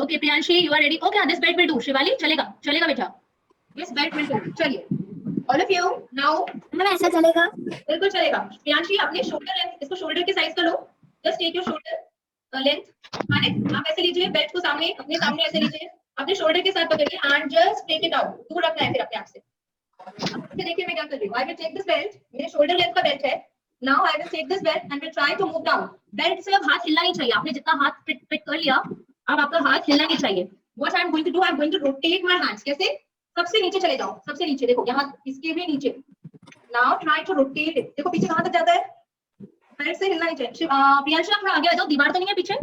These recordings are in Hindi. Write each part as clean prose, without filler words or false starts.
Okay Priyanshi you are ready? Okay this belt will do. Shivali चलेगा? चलेगा बेटा, दिस बेल्ट विल डू। चलिए all of you now. Ma'am ऐसा चलेगा? बिल्कुल चलेगा। प्रियांशी अपने शोल्डर लेंथ, इसको शोल्डर के साइज का लो। Just take your shoulder length. माने आप ऐसे लीजिए, बेल्ट को सामने, अपने सामने ऐसे लीजिए, अपने शोल्डर के साथ पकड़िए and just take it out. दूर रखना है फिर अपने आप से। अब देखिए मैं क्या कर रही हूँ। I will take this belt, मेरे शोल्डर लेंथ का बेल्ट है। Now I will take this belt and will try to move down. Belt से अब हाथ हिलना नहीं चाहिए। आपने जितना हाथ फिट कर लिया, अब आपका हाथ हिलना नहीं चाहिए। What I am going to do, I am going to rotate my hands. कैसे? सबसे नीचे चले जाओ, सबसे नीचे देखो, यहाँ इसके भी नीचे। Now try to rotate it. देखो पीछे कहां तक जाता है, बेल्ट से हिलना नहीं चाहिए। प्रियांशी आप थोड़ा आगे आ जाओ, दीवार तो नहीं है पीछे?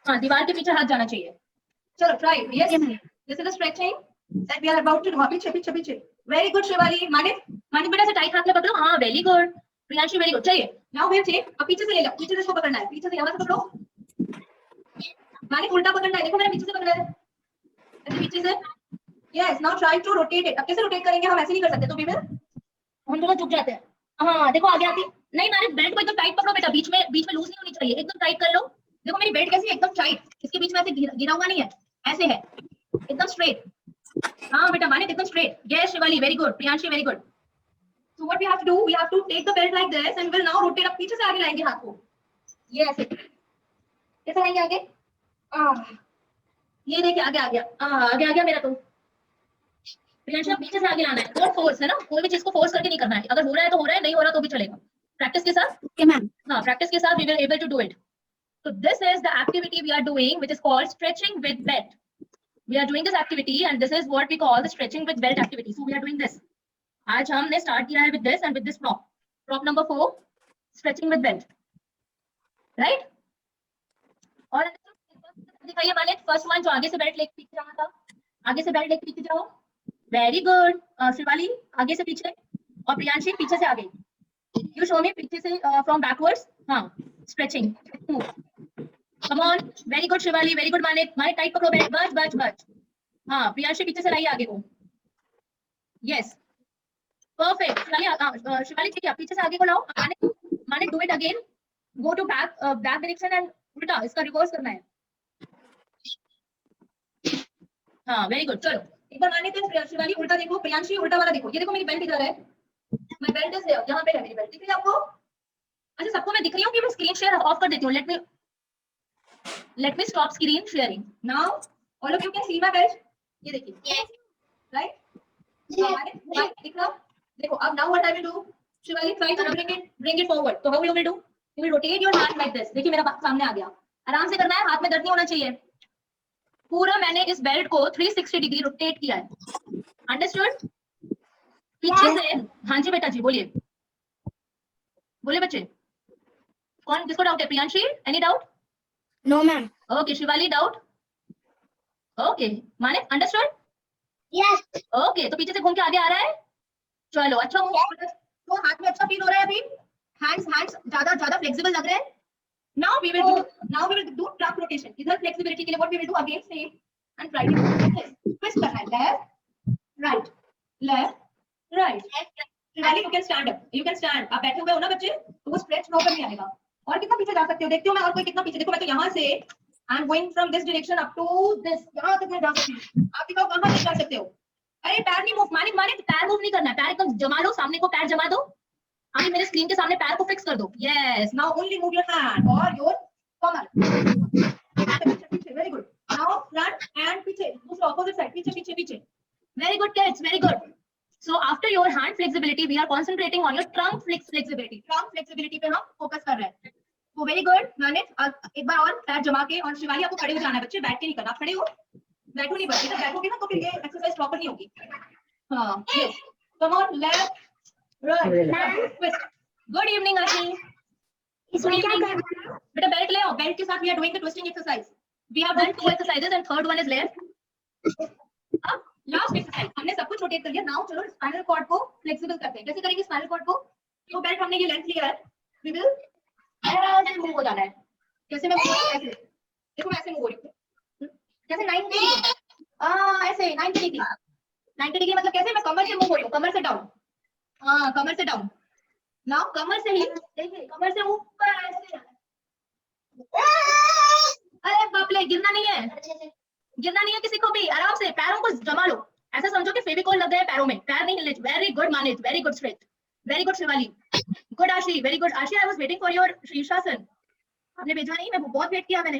हाँ दीवार के पीछे हाथ जाना चाहिए। चलो try. Yes this is the stretching that we are about to do. पीछे पीछे पीछे। Very good Shivali. मानिक, मानिक बेटा से टाइट हाथ में पकड़ो। हाँ very good Priyanshi, very good. चलिए नाउ वी टेक, अब पीछे से ले लो, पीछे से इसको पकड़ना है, पीछे से यहाँ से पकड़ो। मानिक उल्टा पकड़ना है, देखो मैंने पीछे से पकड़ा है, ऐसे पीछे से। Yes now try to rotate it. अब कैसे रोटेट करेंगे, हम ऐसे नहीं कर सकते, तो वी विल, हम दोनों झुक जाते हैं। हाँ देखो आगे आती नहीं। मानिक बेल्ट को एकदम टाइट पकड़ो बेटा, बीच में लूज नहीं होनी चाहिए, एकदम टाइट कर लो। देखो मेरी बेल्ट कैसी एकदम टाइट, इसके बीच में ऐसे गिरा हुआ नहीं है, ऐसे है एकदम स्ट्रेट। हाँ बेटा मानिक एकदम straight. Yes Shivali very good, Priyanshi very good. So what we have to do, we have to take the belt like this and we'll now rotate up। पीछे से आगे लाएंगे हाथ को। ये ऐसे कैसे लाएंगे आगे? ये देखिए आगे आ गया। आगे आ गया मेरा तो। प्रियांशी पीछे से आगे लाना है, नॉट फोर्स, है ना? कोई भी चीज को फोर्स करके नहीं करना है। अगर हो रहा है तो हो रहा है, नहीं हो रहा तो भी चलेगा। प्रैक्टिस के साथ। Okay ma'am. हाँ प्रैक्टिस के साथ we will able to do it. So this is the activity we are doing, which is called stretching with belt. We are doing this activity and this is what we call the stretching with belt activity. So we are doing this. आज हमने स्टार्ट किया है with this and with this prop. Prop number 4, stretching with belt. Right? और दिखाइए मानिक, फर्स्ट वन जो आगे से बेल्ट लेके पीछे जाना था, आगे से बेल्ट लेके पीछे जाओ। वेरी गुड शिवाली, आगे से पीछे, और प्रियांशी पीछे से आगे। यू शो मी पीछे से फ्रॉम बैकवर्ड्स। हाँ stretching. Come on, very good Shivali, very good Manik. Manik tight पकड़ो बेल्ट, बच बच बच। हाँ प्रियांशी पीछे से लाइए आगे को। Yes perfect. शिवाली शिवाली ठीक है, पीछे से आगे को लाओ। Manik do it again, go to back direction and उल्टा, इसका रिवर्स करना है। हाँ वेरी गुड। चलो एक बार मानिक शिवाली उल्टा देखो, प्रियांशी उल्टा वाला देखो। ये देखो मेरी बेल्ट इधर है, मैं बेल्ट इज यहाँ पे है मेरी बेल्ट, दिख रही है आपको? अच्छा सबको मैं दिख रही हूँ कि मैं स्क्रीन शेयर ऑफ कर देती हूँ। Let me stop screen sharing now. All of you can see my belt. ये देखिए राइट, दिख रहा? देखो अब now what I will do, Shivali try to bring it forward. तो how you will do, you will rotate your hand like this. देखिए मेरा सामने आ गया, आराम से करना है, हाथ में दर्द नहीं होना चाहिए। पूरा मैंने इस बेल्ट को 360 डिग्री रोटेट किया है। अंडरस्टूड? पीछे से। हाँ जी बेटा जी बोलिए, बोलिए बच्चे। कौन किसको डाउट है? Priyanshi any doubt? No ma'am. Okay Shivali doubt? Okay माने अंडरस्टूड? यस। ओके तो पीछे से घूम के आगे आ रहा है। चलो अच्छा तो हाथ में अच्छा फील हो रहा है अभी? हैंड्स ज्यादा ज्यादा फ्लेक्सिबल लग रहे हैं? Now we will do trunk rotation. इधर फ्लेक्सिबिलिटी के लिए what we will do, again same and try to twist करना है। Left left right. Shivali you can stand up, you can stand. आप बैठे हुए हो ना बच्चे, तो वो स्ट्रेच प्रॉपर नहीं आएगा। और कितना पीछे जा सकते हो देखती हूँ मैं, और कोई कितना पीछे। देखो मैं तो यहाँ से I am going from this direction up to this, यहाँ तक मैं जा सकती हूँ। आप दिखाओ कहाँ तक जा सकते हो? अरे पैर नहीं मूव, मानिक मानिक पैर मूव नहीं करना है, पैर एकदम जमा लो, सामने को पैर जमा दो। अभी मेरे स्क्रीन के सामने पैर को फिक्स कर दो। Yes now only move your hand और योर कमर। पीछे very good. Now front end पीछे, दूसरा ऑपोजिट साइड, पीछे पीछे पीछे। Very good kids, very good. So after your hand flexibility, we are concentrating on your trunk flexibility. Trunk flexibility पे हम फोकस कर रहे हैं। तो वेरी गुड मैनेज। एक बार और पैर जमा के, और शिवाली आपको खड़े हो जाना है बच्चे, बैठ के नहीं करना। खड़े हो, बैठो नहीं बच्चे, तो बैठोगे ना तो फिर ये एक्सरसाइज प्रॉपर नहीं होगी। हाँ yes come on, left right twist. Good evening आशी। इसमें क्या करना है बेटा? बेल्ट ले आओ, बेल्ट के साथ we are doing the twisting exercise. We have done 2 exercises and third one is left. अब लास्ट एक्सरसाइज हमने सब कुछ रोटेट कर लिया। नाउ चलो स्पाइनल कॉर्ड को फ्लेक्सिबल करते हैं। कैसे करेंगे स्पाइनल कॉर्ड को? तो बेल्ट हमने ये लेंथ लिया है, वी विल ऐसे मूव हो जाना है। कैसे मैं मूव हो रही हूं? ऐसे देखो, मैं ऐसे मूव हो रही हूं। कैसे 90 डिग्री, ऐसे 90 डिग्री। 90 डिग्री मतलब कैसे? मैं कमर से मूव हो रही हूं, कमर से डाउन। हाँ कमर से डाउन। नाउ कमर से ही देखिए, कमर से ऊपर ऐसे। अरे बाप रे, गिरना नहीं है। गिरना नहीं है किसी को भी, आराम से पैरों को जमा लो, ऐसा समझो कि फेविकॉल लग गया है पैरों में, पैर नहीं हिले। Very good Manit, very good stretch, very good Shivali, good Ashi, very good Ashi. I was waiting for your shirshasana, आपने भेजा नहीं, मैं बहुत वेट किया मैंने।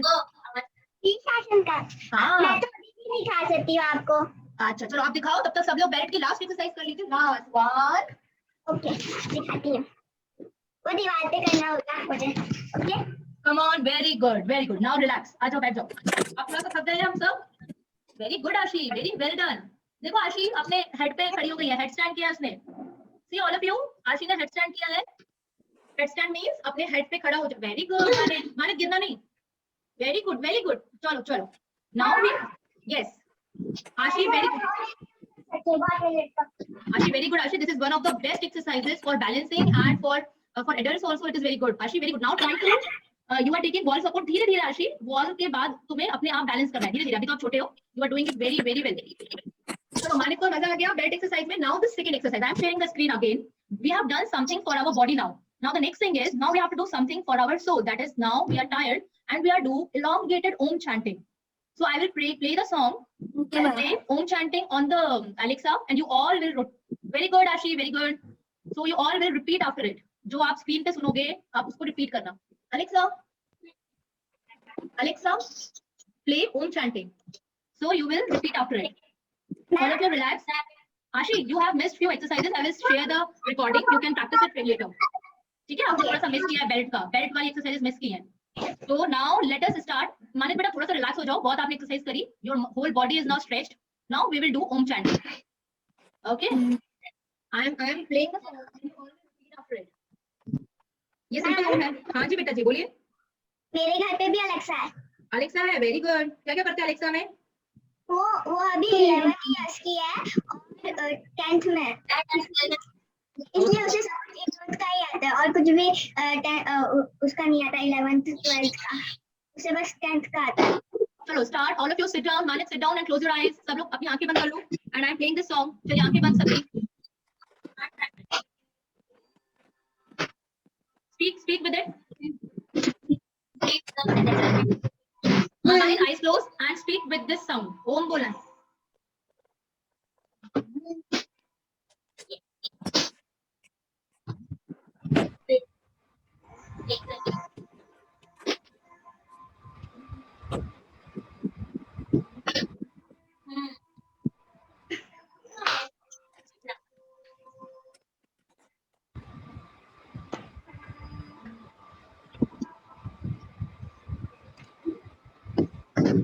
शीर्षासन का हाँ मैं तो अभी भी नहीं खा सकती हूँ आपको। अच्छा चलो आप दिखाओ, तब तक सब लोग बैठ के लास्ट एक्सरसाइज कर लीजिए। लास्ट वन, ओके दिखाती हूँ, वो दीवार पे करना होगा मुझे। Okay come on, very good very good. Now relax, आ जाओ बैठ जाओ। अब थोड़ा सा थक गए हैं हम सब। Very good Ashi, very well done. देखो आशी अपने हेड पे खड़ी हो गई है, हेड स्टैंड किया उसने। सी ऑल ऑफ यू, आशी ने हेड स्टैंड किया है। हेड स्टैंड मींस अपने हेड पे खड़ा हो जाओ। वेरी गुड मानित, मानित गिरना नहीं। वेरी गुड वेरी गुड, चलो चलो नाउ वी, यस आशी very good, Ashi, very good. Ashi, this is one of the best exercises for balancing and for adults also. It is very good. Ashi, very good. Now try to you are taking wall support धीरे धीरे आशी, वॉल के बाद तुम्हें अपने आप बैलेंस करना है धीरे धीरे। अभी तो आप छोटे हो, you are doing it very very well. चलो मानिक को मजा आ गया बेल्ट एक्सरसाइज में। Now the second exercise, I am sharing the screen again. We have done something for our body now. Now the next thing is, now we have to do something for our soul. That is, now we are tired and we are do elongated Om chanting. So I will play the song. I'll play Om chanting on the Alexa, and you all will. Very good, Ashi. Very good. So you all will repeat after it. जो आप स्क्रीन पे सुनोगे, आप उसको रिपीट करना। Alexa, Alexa, play Om chanting. So you will repeat after it. All of you relax. Ashi, you have missed few exercises. I will share the recording. You can practice it later. ठीक है, आपने थोड़ा सा मिस किया है बेल्ट का, बेल्ट वाली एक्सरसाइजेस मिस की हैं। So now let us start. मानित बेटा थोड़ा सा रिलैक्स हो जाओ, बहुत आपने एक्सरसाइज करी। Your whole body is now stretched. Now we will do Om chanting. Okay? I am playing the song. You all will repeat after it. ये सिंपल है। हाँ जी बेटा जी बोलिए। मेरे घर पे भी अलेक्सा है। अलेक्सा है, वेरी गुड। क्या क्या करते हैं अलेक्सा में? वो अभी 11 इयर्स की है और 10th में है। इसलिए उसे सब 11th का ही आता है और कुछ भी उसका नहीं आता 11th 12th का, उसे बस 10th का आता है। चलो start, all of you sit down, Manit sit down and close your eyes. सब लोग अपनी आंखें बंद कर लो and I am playing this song. चलिए आंखें बंद सभी। Speak with it. Eyes closed and speak with this sound. Om बोलना।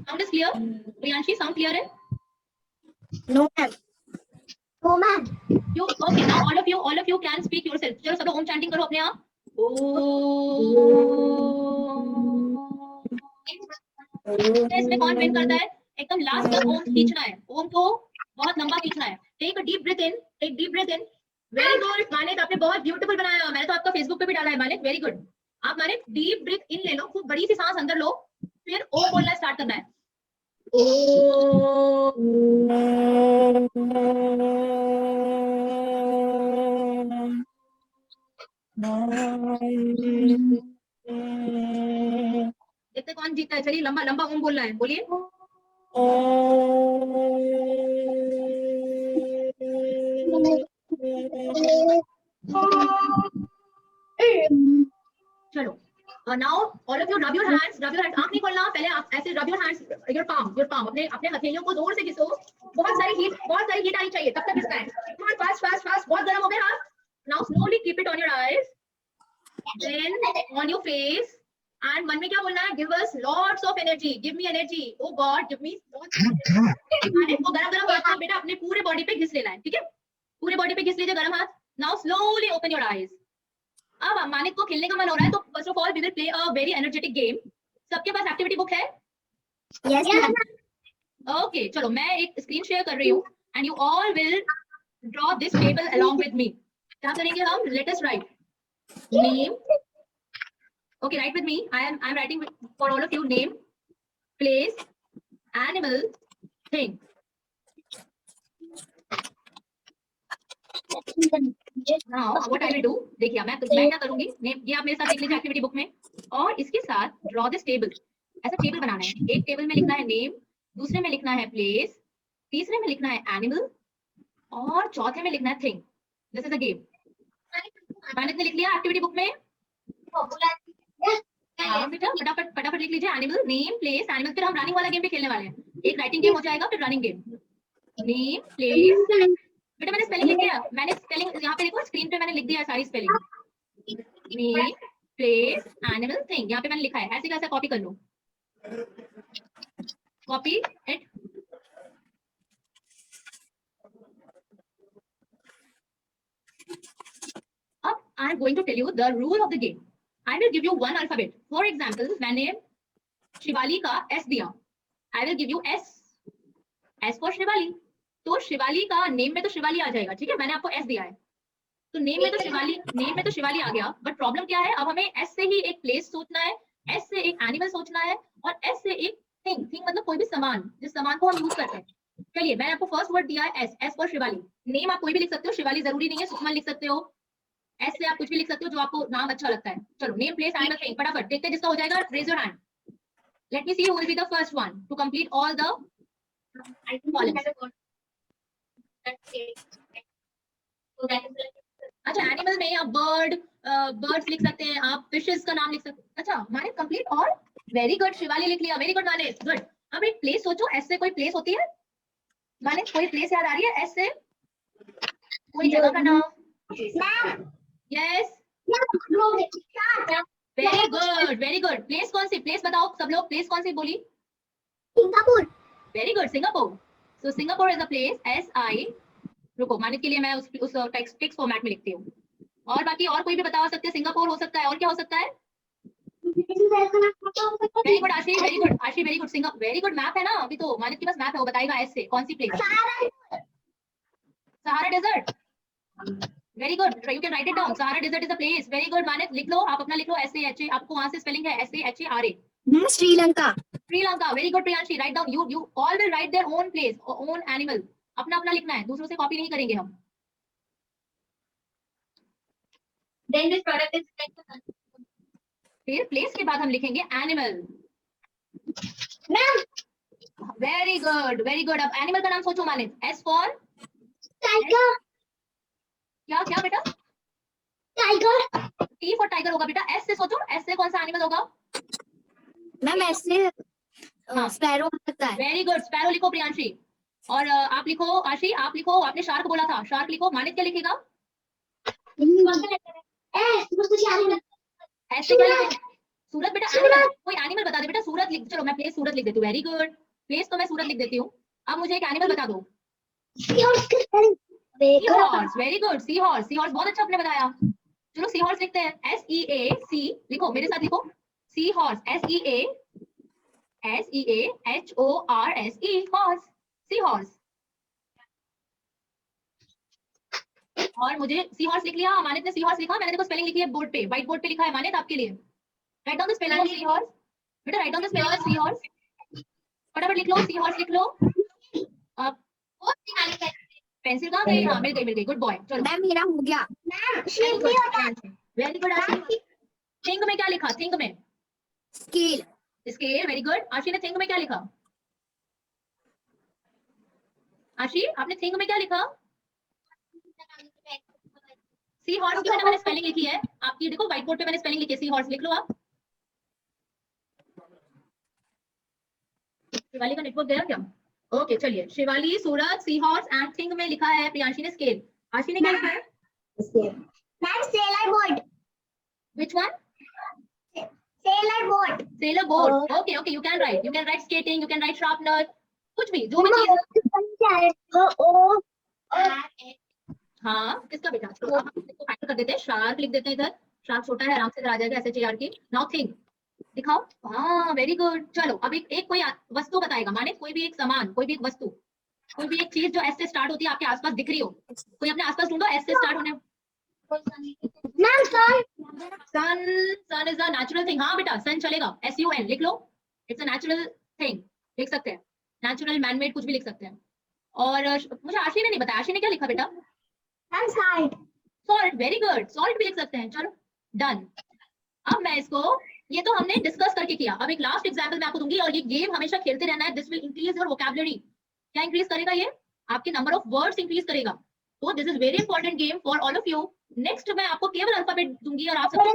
Sound is clear? Priyanshi, sound clear है? No ma'am. No ma'am. You okay? Now all of you can speak yourself. चलो सब लोग ओम chanting करो अपने आप। इसमें कौन विन करता है? एकदम लास्ट तक ओम खींचना है, ओम को बहुत लंबा खींचना है। Take a deep breath in, take deep breath in. Very good Manik, आपने बहुत ब्यूटीफुल बनाया। मैंने तो आपका फेसबुक पे भी डाला है मानिक, वेरी गुड। आप मानिक डीप ब्रीथ इन ले लो, खूब बड़ी सी सांस अंदर लो, फिर ओम बोलना स्टार्ट करना है। देखते कौन जीता है। चलिए लंबा लंबा ओम बोलना है, बोलिए। चलो now all of you rub your hands, rub your hands. आंख नहीं खोलना, पहले आप ऐसे rub your hands, your palm अपने अपने हथेलियों को जोर से घिसो। बहुत सारी हीट आनी चाहिए, तब तक घिसना है। Come on, fast fast fast, बहुत गर्म हो गए हाथ। Now slowly keep it on your eyes, then on your face, and मन में क्या बोलना है? Give us lots of energy, give me energy, oh God give me lots of energy. वो गरम गरम हाथ बेटा अपने पूरे बॉडी पे घिस लेना है, ठीक है? पूरे बॉडी पे घिस लीजिए गरम हाथ। Now slowly open your eyes. अब मानिक को खेलने का मन हो रहा है, तो first of all we will play a very energetic game. सबके पास एक्टिविटी बुक है? Yes ma'am. ओके चलो मैं एक स्क्रीन शेयर कर रही हूँ and you all will draw this table along with me. क्या करेंगे हम? Let us write name. Okay write with me, I am writing for all of you. Name, place, animal, thing. Now what I will do, देखिए मैं क्या करूंगी, ये आप मेरे साथ देख लीजिए एक्टिविटी बुक में, और इसके साथ ड्रॉ दिस टेबल। ऐसा टेबल बनाना है, एक टेबल में लिखना है नेम, दूसरे में लिखना है प्लेस, तीसरे में लिखना है एनिमल और चौथे में लिखना है thing. This is a game. Manas ने लिख लिया एक्टिविटी बुक में? हाँ बेटा फटाफट फटाफट लिख लीजिए एनिमल, नेम, प्लेस, एनिमल। फिर हम रनिंग वाला गेम भी खेलने वाले हैं। एक राइटिंग गेम हो जाएगा फिर रनिंग गेम। नेम, प्लेस, बेटा मैंने स्पेलिंग लिख दिया, मैंने स्पेलिंग यहाँ पे देखो स्क्रीन पे मैंने लिख दिया है सारी spelling. Name, place, animal, thing, यहाँ पे मैंने लिखा है। ऐसे कैसे कॉपी कर लो, कॉपी इट। अब I am going to tell you the rule of the game. I will give you one alphabet. For example मैंने शिवाली का एस दिया, I will give you S, S for Shivali. तो शिवाली का नेम में तो शिवाली आ जाएगा, ठीक है, मैंने आपको एस दिया है तो नेम में तो शिवाली आ गया। बट प्रॉब्लम क्या है, अब हमें एस से ही एक प्लेस सोचना है, एस से एक एनिमल सोचना है और एस से एक थिंग। थिंग मतलब कोई भी सामान, जिस सामान को हम यूज करते हैं। चलिए मैंने आपको फर्स्ट वर्ड दिया है S, S for Shivali. Name आप कोई भी लिख सकते हो, शिवाली जरूरी नहीं है, सुषमा लिख सकते हो। एस से आप कुछ भी लिख सकते हो जो आपको नाम अच्छा लगता है। चलो नेम, प्लेस, एनिमल, थिंग, फटाफट देखते हैं जिसका हो जाएगा। Raise your hand, let me see who will be the first one to complete all the columns. अच्छा एनिमल में आप बर्ड, बर्ड्स लिख सकते हैं, आप फिशेस का नाम लिख सकते हैं। अच्छा माने कंप्लीट और वेरी गुड, शिवाली लिख लिया, वेरी गुड माने, गुड। अब एक प्लेस सोचो, एस से कोई प्लेस होती है? माने कोई प्लेस याद आ रही है एस से? कोई जगह का नाम? Yes, very good very good. Place कौन सी, प्लेस बताओ सब लोग, प्लेस कौन सी बोली? Singapore. Very good, Singapore. So Singapore is a place, S I. रुको मानित के लिए मैं उस टेक्स्ट फॉर्मेट में लिखती हूँ। और बाकी और कोई भी बता सकते हैं, सिंगापुर हो सकता है, और क्या हो सकता है? Very good Ashi, very good Ashi, very good. Singapore, very good. Map है ना अभी तो, मानित के पास मैप है, वो बताएगा एस से कौन सी place. Sahara desert, very good, you can write it down. Sahara desert is a place, very good Manit, लिख लो आप अपना, लिख लो एस ए एच ए, आपको वहां से स्पेलिंग है S A H A R A. Sri Lanka. Sri Lanka, very good Priyanshi, write down. You all will write their own place, own animal, अपना अपना लिखना है, दूसरों से कॉपी नहीं करेंगे हम। Then this product is like, फिर प्लेस के बाद हम लिखेंगे animal. Very good very good. अब एनिमल का नाम सोचो मानित, एस फॉर टाइगर। क्या क्या बेटा? टाइगर। टी फॉर टाइगर होगा बेटा। एस से सोचो, एस से कौन सा एनिमल होगा? मैम ऐसे स्पैरो हो सकता है। वेरी गुड, स्पैरो लिखो प्रियांशी। और आप लिखो आशी, आप लिखो, आपने शार्क बोला था, शार्क लिखो। मानित क्या लिखेगा? ऐसे क्या लिखेगा? सूरत बेटा, एनिमल, कोई एनिमल बता दे बेटा। सूरत लिख, चलो मैं प्लेस सूरत लिख देती हूँ, वेरी गुड। प्लेस तो मैं सूरत लिख देती हूँ। अब मुझे एक एनिमल बता दो। Sea horse, very good, sea horse, sea horse बहुत अच्छा आपने बताया। चलो सी हॉर्स लिखते हैं, एस ई ए सी, लिखो मेरे साथ लिखो, sea horse, S E A H O R S E, horse, sea horse. और मुझे सी हॉर्स लिख लिया, मानित ने सी हॉर्स लिखा, मैंने देखो स्पेलिंग लिखी है बोर्ड पे, व्हाइट बोर्ड पे लिखा है मानित आपके लिए। Write down the spelling of sea horse बेटा, write down the spelling of sea horse, फटाफट लिख लो, सी हॉर्स लिख लो। पेंसिल कहाँ गई? हाँ मिल गई, गुड बॉय। चलो मैम मेरा हो गया। वेरी गुड आशी। थिंक में क्या लिखा? थिंक में स्केल। Scale, very good. आशी ने थिंक में क्या लिखा? आशी आपने थिंक में क्या लिखा? सी हॉर्स की मैंने स्पेलिंग लिखी है आपकी, देखो व्हाइट बोर्ड पे मैंने स्पेलिंग लिखी है, सी हॉर्स लिख लो आप। शिवाली का नेटवर्क गया क्या? ओके चलिए, शिवाली, सूरज, सी हॉर्स एंड थिंक में लिखा है प्रियांशी ने स्केल। आशी ने क्या लिखा है? Ma'am seller boat. Which one? Seller boat. Seller boat, okay okay, you can right skating, you can right sharpener, कुछ भी जो भी चीज। हाँ किसका बेटा? तो आप इसको फाइनल कर देते हैं, शार्क लिख देते हैं इधर, शार्क छोटा है आराम से इधर आ जाएगा, एस एच ए आर की। नाउ थिंक दिखाओ, हाँ वेरी गुड। चलो अब एक कोई वस्तु बताएगा, माने कोई भी एक सामान, कोई भी एक वस्तु, कोई भी एक चीज जो एस से स्टार्ट होती है, आपके आसपास दिख रही हो, कोई अपने आसपास ढूंढो एस से स्टार्ट होने। सन, सन इज अ नेचुरल थिंग। हाँ बेटा सन चलेगा, एस यू एन लिख लो, इट्स अ नेचुरल थिंग, लिख सकते हैं, नेचुरल मैनमेड कुछ भी लिख सकते हैं। और मुझे आशी ने नहीं बताया, आशी ने क्या लिखा बेटा? Salt. Salt, very good, salt भी लिख सकते हैं। चलो डन। अब मैं इसको ये तो हमने डिस्कस करके किया। अब एक लास्ट एग्जांपल मैं आपको दूंगी और ये गेम हमेशा खेलते रहना है। This will increase your vocabulary. क्या इंक्रीज करेगा ये? आपके नंबर ऑफ वर्ड्स इंक्रीज करेगा। तो this is very important game for all of you. Next मैं आपको केवल अल्फाबेट दूंगी और आप सबको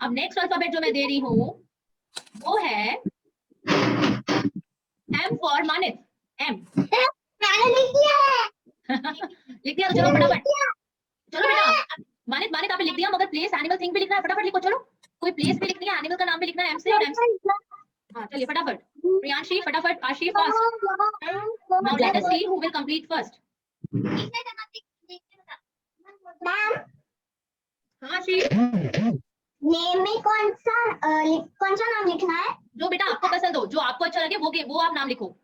अब नेक्स्ट अल्फाबेट जो मैं दे रही हूँ वो है M फॉर मानित। M मैंने लिख दिया है। लिख दिया तो चलो फटाफट। चलो बेटा मानित मानित आपने लिख दिया, मगर प्लेस एनिमल थिंग भी लिखना है। फटाफट लिखो। चलो कोई प्लेस भी लिखनी है, एनिमल का नाम भी लिखना है M से। और M से हाँ चलिए फटाफट। प्रियांशी फटाफट, आशी fast. Now let us C who will complete first. Ma'am हाँ आशी, नेम में कौन सा नाम लिखना है? जो बेटा आपको पसंद हो, जो आपको अच्छा लगे वो आप नाम लिखो।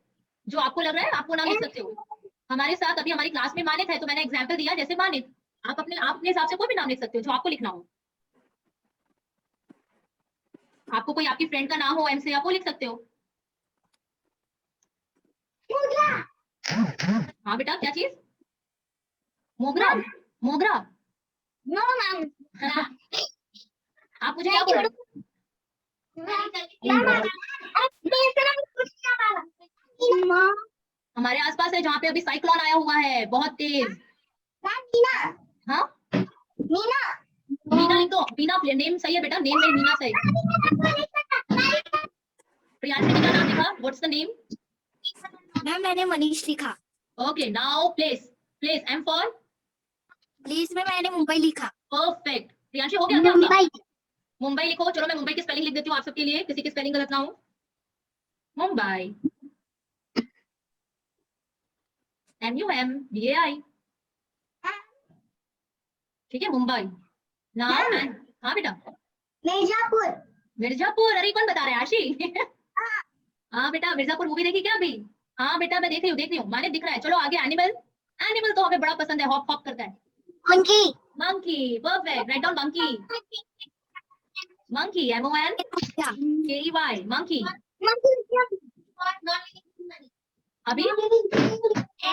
जो आपको लग रहा है आपको नाम लिख सकते हो। हमारे साथ अभी हमारी क्लास में मानित है तो मैंने एग्जांपल दिया जैसे मानित। आप अपने हिसाब से कोई भी नाम लिख सकते हो जो आपको लिखना हो। आपको कोई आपकी फ्रेंड का नाम हो M से, आप वो लिख सकते हो। हाँ बेटा क्या चीज? मोगरा। मोगरा नो मैम। आप मुझे क्या बोल रहे हो? हमारे आसपास है जहाँ पे अभी साइक्लोन आया हुआ है बहुत तेज। मीना। हाँ मीना। मीना लिख दो। मीना नेम सही है बेटा, नेम में मीना सही। प्रियांशी ने क्या नाम लिखा? What's the name? मैम मैंने मनीष लिखा। Okay now place. Place M for please में मैंने मुंबई लिखा। परफेक्ट। प्रियांशी हो गया क्या आपका? मुंबई। मुंबई लिखो। चलो मैं मुंबई की स्पेलिंग लिख देती हूँ आप सबके लिए, किसी की स्पेलिंग गलत ना हो। मुंबई MUMBAI। ठीक है मुंबई। नाउ हाँ बेटा मिर्जापुर। मिर्जापुर। अरे कौन बता रहा है? आशी हाँ बेटा मिर्जापुर मूवी देखी क्या अभी? हाँ बेटा मैं देख रही हूँ। माने दिख रहा है। चलो आगे एनिमल। एनिमल तो हमें बड़ा पसंद है, हॉप हॉप करता है। Monkey. Monkey perfect. Write down monkey. Monkey MONKEY monkey. अभी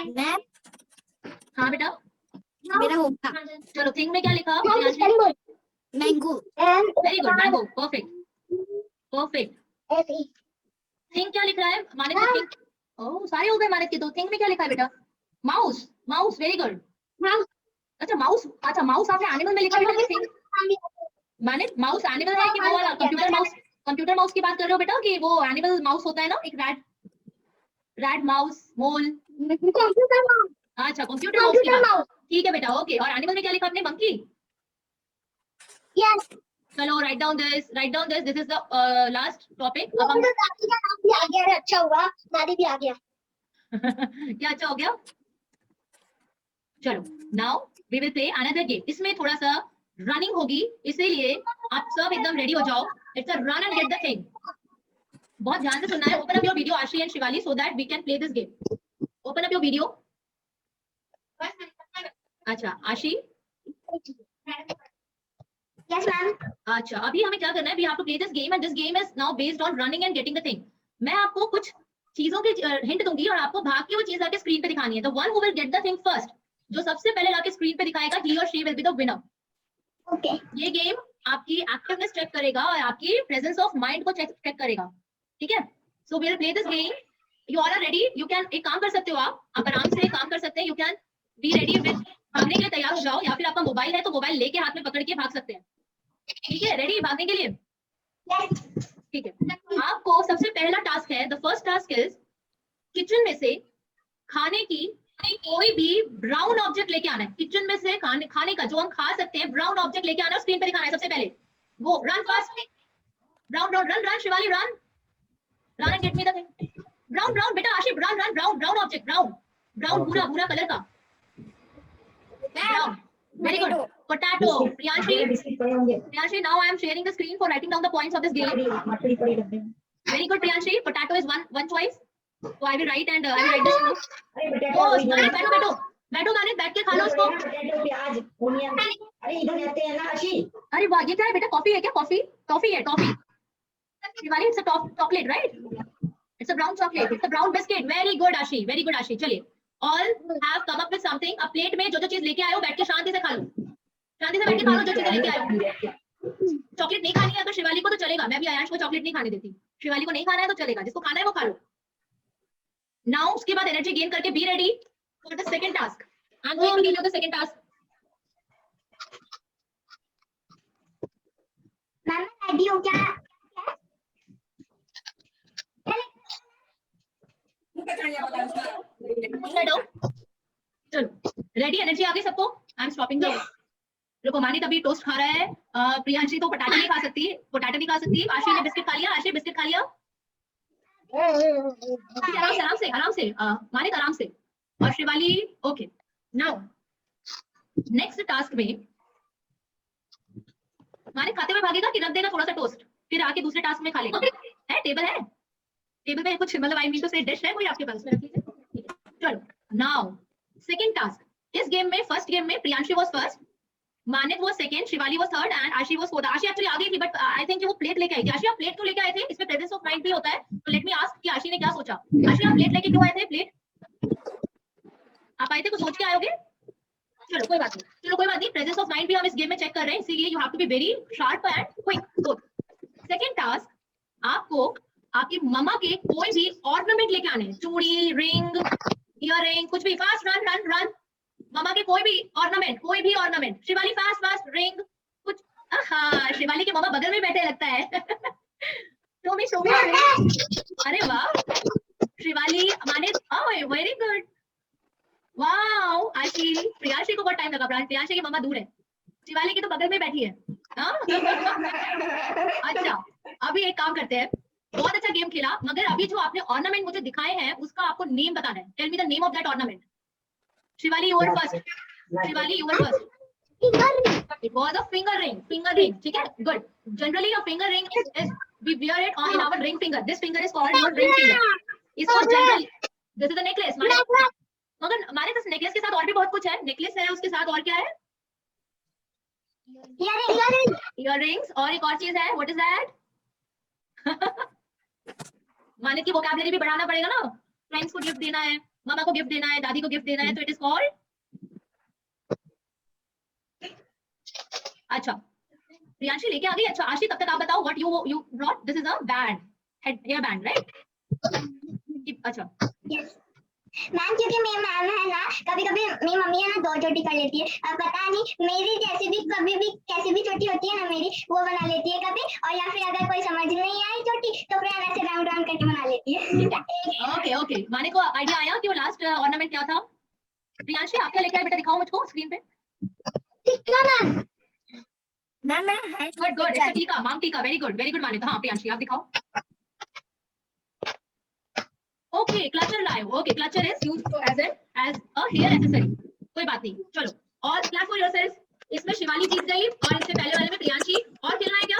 मैम हाँ बेटा मेरा होगा। चलो थिंग में क्या लिखा? Mango. Very good mango. Perfect perfect. Thing क्या लिख रहा है मानित? थिंग ओह सारे हो गए मानित के। तो थिंग में क्या लिखा है बेटा? माउस। Mouse very good. अच्छा माउस। अच्छा माउस आपने एनिमल में लिखा बेटा। थिंग मानित माउस एनिमल है कि वो वाला कंप्यूटर माउस? कंप्यूटर माउस की बात कर रहे हो बेटा कि वो एनिमल माउस होता है ना, एक रैट माउस मोल? अच्छा कंप्यूटर माउस की बात। ठीक है बेटा ओके। और एनिमल में क्या लिखा आपने? मंकी। यस। चलो right down this this is the last topic. अब हम दादी का नाम भी आ गया है। अच्छा हुआ दादी भी आ गया। क्या अच्छा हो गया? चलो now we will play another game. इसमें थोड़ा सा रनिंग होगी, इसीलिए आप सब एकदम रेडी हो जाओ। It's a run and get the thing. बहुत ध्यान से सुनना है। Open up your video Aashi and Shivali so that we can play this game. Open up your video. अच्छा आशी। Yes ma'am. अच्छा अभी हमें क्या करना है? We have to play this game and this game is now based on running and getting the thing. मैं आपको कुछ चीजों के हिंट दूंगी और आपको भाग के वो चीज आके स्क्रीन पे दिखानी है। The one who will get the thing first, जो सबसे पहले लाके स्क्रीन पे दिखाएगा, ही और she will be the winner. Okay. ये गेम आपकी एक्टिवनेस चेक करेगा और आपकी प्रेजेंस ऑफ माइंड को चेक करेगा। ठीक है? So we will play this game. You all are ready? You can एक काम कर सकते हो, आप आराम से काम कर सकते हैं। You can be ready with भागने के लिए तैयार हो जाओ, या फिर आपका मोबाइल है तो मोबाइल लेके हाथ में पकड़ के भाग सकते हैं। ठीक है? रेडी भागने के लिए? ठीक है। आपको सबसे पहला टास्क है, the first task is kitchen में से खाने की कोई भी ब्राउन ऑब्जेक्ट लेके आना है। किचन में से खाने का जो हम खा सकते हैं ब्राउन ऑब्जेक्ट लेके आना है, स्क्रीन पे दिखाना है सबसे पहले। वो run fast. Brown brown run Shivali run and get me the thing. Brown बेटा आशी ब्राउन ऑब्जेक्ट ब्राउन भूरा कलर का brown. Very good. Potato. Priyanshi, now I am sharing the screen for writing down the points of this game. Very good, Priyanshi. Potato is one choice. So I will write and I will write this. Oh, बैठो मानित, बैठ के खा लो उसको। प्याज ओनियन। अरे इधर रहते हैं ना आशी। अरे वाह, ये क्या है बेटा? कॉफी है क्या? कॉफी है। Shivali, it's a chocolate, right? It's a brown chocolate. It's a brown biscuit. Very good, Ashi. चलिए, all have come up with something. अब प्लेट में जो चीज लेके आए हो बैठ के शांति से खा लो। शांति से बैठ के खा लो जो चीज लेके आए हो। चॉकलेट नहीं खानी है अगर शिवाली को तो चलेगा, मैं भी आयाश को चॉकलेट नहीं खाने देती, शिवाली को नहीं खाना है तो चलेगा, जिसको खाना है वो खा लो। नाउ उसके बाद एनर्जी गेन करके be ready for the second task. I am going to give you the second task. Ma'am मैं रेडी हूँ क्या? चलो रेडी, एनर्जी आ गई सबको? आई एम स्टॉपिंग द रुको, मानित अभी टोस्ट खा रहा है, प्रियांशी तो पोटैटो नहीं खा सकती, पोटैटो नहीं खा सकती, आशी ने बिस्किट खा लिया, आशी बिस्किट खा लिया, आराम से आराम से आराम से, मानित आराम से, और Shivali okay. Now next task में मानित खाते हुए भागेगा कि रख देगा थोड़ा सा टोस्ट, फिर आके दूसरे टास्क में खा लेगा? है टेबल में कुछ मतलब आई मीन टू से डिश है कोई आपके पास में, रख लीजिए। चलो नाउ सेकंड टास्क, इस गेम में फर्स्ट गेम में Priyanshi was first, Manit was second, Shivali was third and Ashi was fourth. Ashi actually आ गई थी बट आई थिंक वो प्लेट लेके आई थी। आशी आप प्लेट क्यों लेके आए थे? इसमें प्रेजेंस ऑफ माइंड भी होता है, तो लेट मी आस्क कि आशी ने क्या सोचा। आशी आप प्लेट लेके क्यों आए थे? प्लेट आप आए थे कुछ सोच के आयोगे? चलो कोई बात नहीं, चलो कोई बात नहीं, प्रेजेंस ऑफ माइंड भी हम इस गेम में चेक कर रहे हैं, इसीलिए you have to be very sharp and quick both. Second task, आपको आपकी मम्मा के कोई भी ऑर्नामेंट लेके आने, चूड़ी, रिंग, इयररिंग, कुछ भी, फास्ट रन रन रन, मम्मा के कोई भी ornament, Shivali fast fast, ring कुछ, हाँ शिवाली के मम्मा बगल में बैठे लगता है शो मी अरे वाह Shivali, Manit, oh very good, wow Ashi, Priyanshi को बहुत टाइम लगा, प्रियांशी की मम्मा दूर है, शिवाली की तो बगल में बैठी है। अच्छा अभी एक काम करते हैं, बहुत अच्छा गेम खेला, मगर अभी जो आपने ऑर्नामेंट मुझे दिखाए हैं उसका आपको नेम बताना है। Tell me the name of that ornament. Shivali you were first, Shivali you were first. It was a finger ring, ठीक है, good. Generally a finger ring is we wear it on our ring finger. This finger is called your ring finger. इसको generally, this is a necklace. मगर हमारे पास नेकलेस के साथ और भी बहुत कुछ है, नेकलेस है उसके साथ और क्या है? Earrings, और एक और चीज है, what is that? मानित की वोकैबुलरी भी बढ़ाना पड़ेगा ना, फ्रेंड्स को गिफ्ट देना है, मामा को गिफ्ट देना है, दादी को गिफ्ट देना है, तो इट इज कॉल्ड, अच्छा प्रियांशी लेके आ गई। अच्छा आशी तब तक आप बताओ what you brought. This is a band, hair band right? अच्छा मैम क्योंकि मेरी मैम है ना, कभी कभी मेरी मम्मी है ना 2 चोटी कर लेती है, अब पता नहीं मेरी जैसे भी कभी भी कैसी भी चोटी होती है ना मेरी, वो बना लेती है कभी, और या फिर अगर कोई समझ नहीं आई चोटी तो फिर ऐसे राउंड राउंड करके बना लेती है। ओके ओके, माने को आइडिया आया कि वो लास्ट ऑर्नामेंट क्या था? प्रियांशी आप क्या लेके आए बेटा, दिखाओ मुझको स्क्रीन पे। टीका मैम मैं गुड गुड, इट्स टीका, माम टीका, वेरी गुड मानित। हाँ प्रियांशी आप दिखाओ। ओके क्लचर लाए हो, okay clutcher is used as a hair accessory, कोई बात नहीं, चलो और क्लैप फॉर योरसेल्फ। इसमें शिवाली जीत गई और इससे पहले वाले में प्रियांशी। और खेलना है क्या?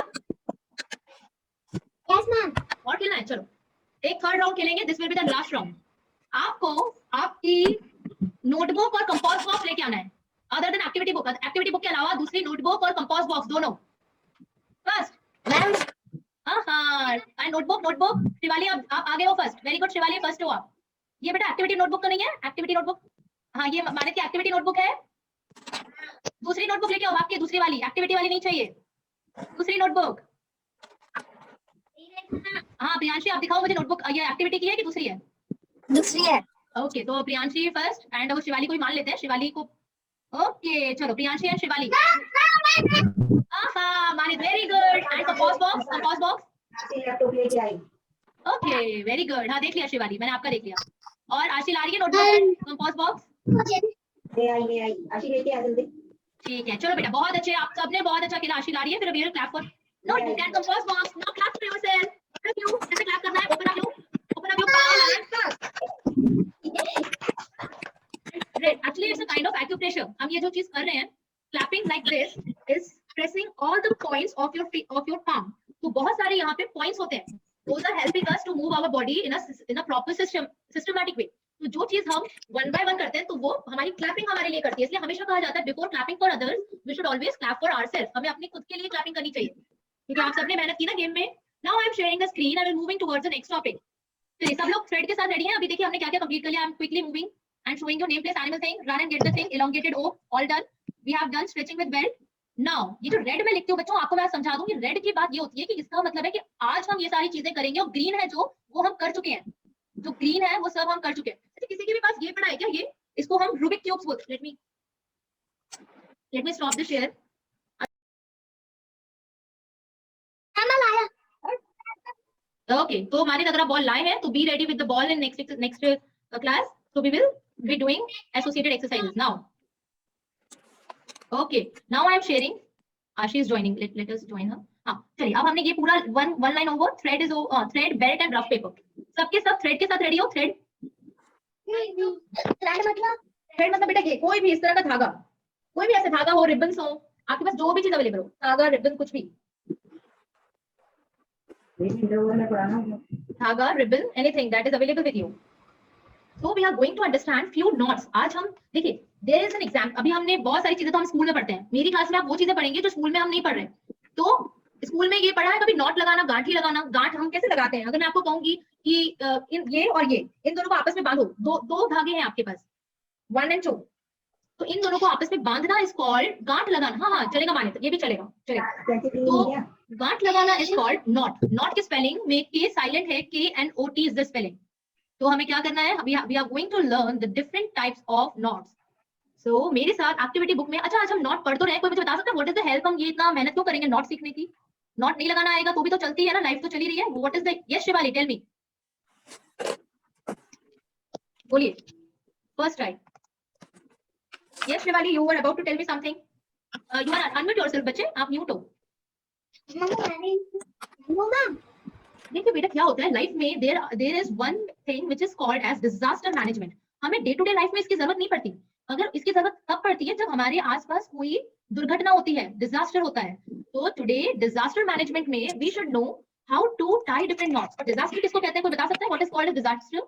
यस मैम, और खेलना है, चलो एक थर्ड राउंड खेलेंगे, this will be the last round. आपको आपकी नोटबुक और कंपास बॉक्स लेके आना है, अदर देन एक्टिविटी बुक के अलावा दूसरी नोटबुक और कंपास बॉक्स दोनों। फर्स्ट मैम हाँ नोटबुक शिवाली आप आगे हो first, very good Shivali first हो आप। ये बेटा एक्टिविटी नोटबुक तो नहीं है, एक्टिविटी नोटबुक, हाँ ये मानित की एक्टिविटी नोटबुक है, दूसरी नोटबुक लेके आओ, आपकी दूसरी वाली, एक्टिविटी वाली नहीं चाहिए, दूसरी नोटबुक। हाँ प्रियांशी आप दिखाओ मुझे नोटबुक, ये एक्टिविटी की है कि दूसरी है? दूसरी है। ओके तो प्रियांशी फर्स्ट एंड वो शिवाली को ही मान लेते हैं, शिवाली को, ओके चलो प्रियांशी एंड शिवाली। हाँ Manit very good, and compass box laptop लेके आई। ओके वेरी गुड, हाँ देख लिया शिवाली, मैंने आपका देख लिया। और आशी ला रही है नोटबुक कंपास बॉक्स, ले आई आशी लेके आ जल्दी। ठीक है चलो बेटा बहुत अच्छे, आप सबने बहुत अच्छा खेला, आशी ला रही है, फिर we'll clap for notebook and compass box. Now clap for yourself, thank you, कैसे क्लैप करना है, open up your palm. Great. Actually, it's a kind of acupressure. हम ये जो चीज कर रहे हैं, clapping like this is pressing all the points of your palm. तो बहुत सारे यहाँ पे points होते हैं. Those are helping us to move our body in a proper systematic way. तो जो चीज हम one by one करते हैं, तो वो हमारी clapping हमारे लिए करती है. इसलिए हमेशा कहा जाता है before clapping for others, we should always clap for ourselves. हमें अपनी खुद के लिए clapping करनी चाहिए. क्योंकि आप सबने मेहनत की ना गेम में. Now I am sharing the screen and moving towards the next topic. चलिए सब लोग थ्रेड के साथ रेडी हैं? अभी देखिए हमने क्या क्या कंप्लीट कर लिया. I am quickly moving and showing your name place animal thing, run and get the thing, elongated O, all done. We have done stretching with belt, now ये जो रेड में लिखते हो बच्चों, आपको मैं समझा दूं कि रेड की बात ये होती है कि इसका मतलब है कि आज हम ये सारी चीजें करेंगे, और ग्रीन है जो वो हम कर चुके हैं, जो ग्रीन है वो सब हम कर चुके हैं। अच्छा, किसी के भी पास ये पढ़ा है क्या? ये इसको हम रूबिक क्यूब्स बोलते हैं। Let me stop the share. Okay, तो मानित अगर आप बॉल लाए हैं तो be ready with the ball in next class, so we will be doing associated exercises now. Okay, now I am sharing, Ashi is joining, let us join her. हाँ चलिए, अब हमने ये पूरा one line over, thread is thread, belt and rough paper, सबके सब थ्रेड के साथ रेडी हो। थ्रेड मतलब बेटा ये कोई भी इस तरह का धागा, कोई भी ऐसे धागा हो, रिबन्स हो, आपके पास जो भी चीज अवेलेबल हो, धागा, रिबन, कुछ भी, धागा, ribbon, anything that is available with you. So we are going to understand few knots. आज हम देखिए, there is an exam, अभी हमने बहुत सारी चीजें तो हम स्कूल में पढ़ते हैं, मेरी क्लास में आप वो चीजें पढ़ेंगे जो स्कूल में हम नहीं पढ़ रहे। तो स्कूल में ये पढ़ा है कभी नॉट लगाना, गांठी लगाना। गांठ हम कैसे लगाते हैं? अगर मैं आपको कहूंगी कि ये और ये, इन दोनों को आपस में बांधो, दो धागे हैं आपके पास, 1 and 2, तो इन दोनों को आपस में बांधना इज कॉल्ड गांठ लगाना। हाँ चलेगा मानित, ये भी चलेगा, तो गांठ लगाना इज कॉल्ड नॉट। नॉट की स्पेलिंग में के साइलेंट है, KNOT इज द स्पेलिंग। तो हमें क्या करना है, we are going to learn the different types of knots. So मेरे साथ एक्टिविटी बुक में, अच्छा आज हम नॉट पढ़ तो रहे हैं, कोई मुझे बता सकता है व्हाट इज द हेल्प, हम ये इतना मेहनत क्यों करेंगे नॉट सीखने की? नॉट नहीं लगाना आएगा तो भी तो चलती है ना, लाइफ तो चली रही है। What is the, yes Shivali tell me, बोलिए first right. Yes Shivali, you were about to tell me something, you are unmute yourself बच्चे, आप म्यूट हो। देखिए बेटा क्या होता है लाइफ में, there is one thing which is called as disaster management. हमें डे टू डे लाइफ में इसकी जरूरत नहीं पड़ती। अगर इसकी जरूरत तब पड़ती है जब हमारे आसपास कोई दुर्घटना होती है, डिजास्टर होता है। तो टुडे डिजास्टर मैनेजमेंट में we should know how to tie different knots. Disaster किसको कहते हैं, कोई बता सकता है? What is called disaster?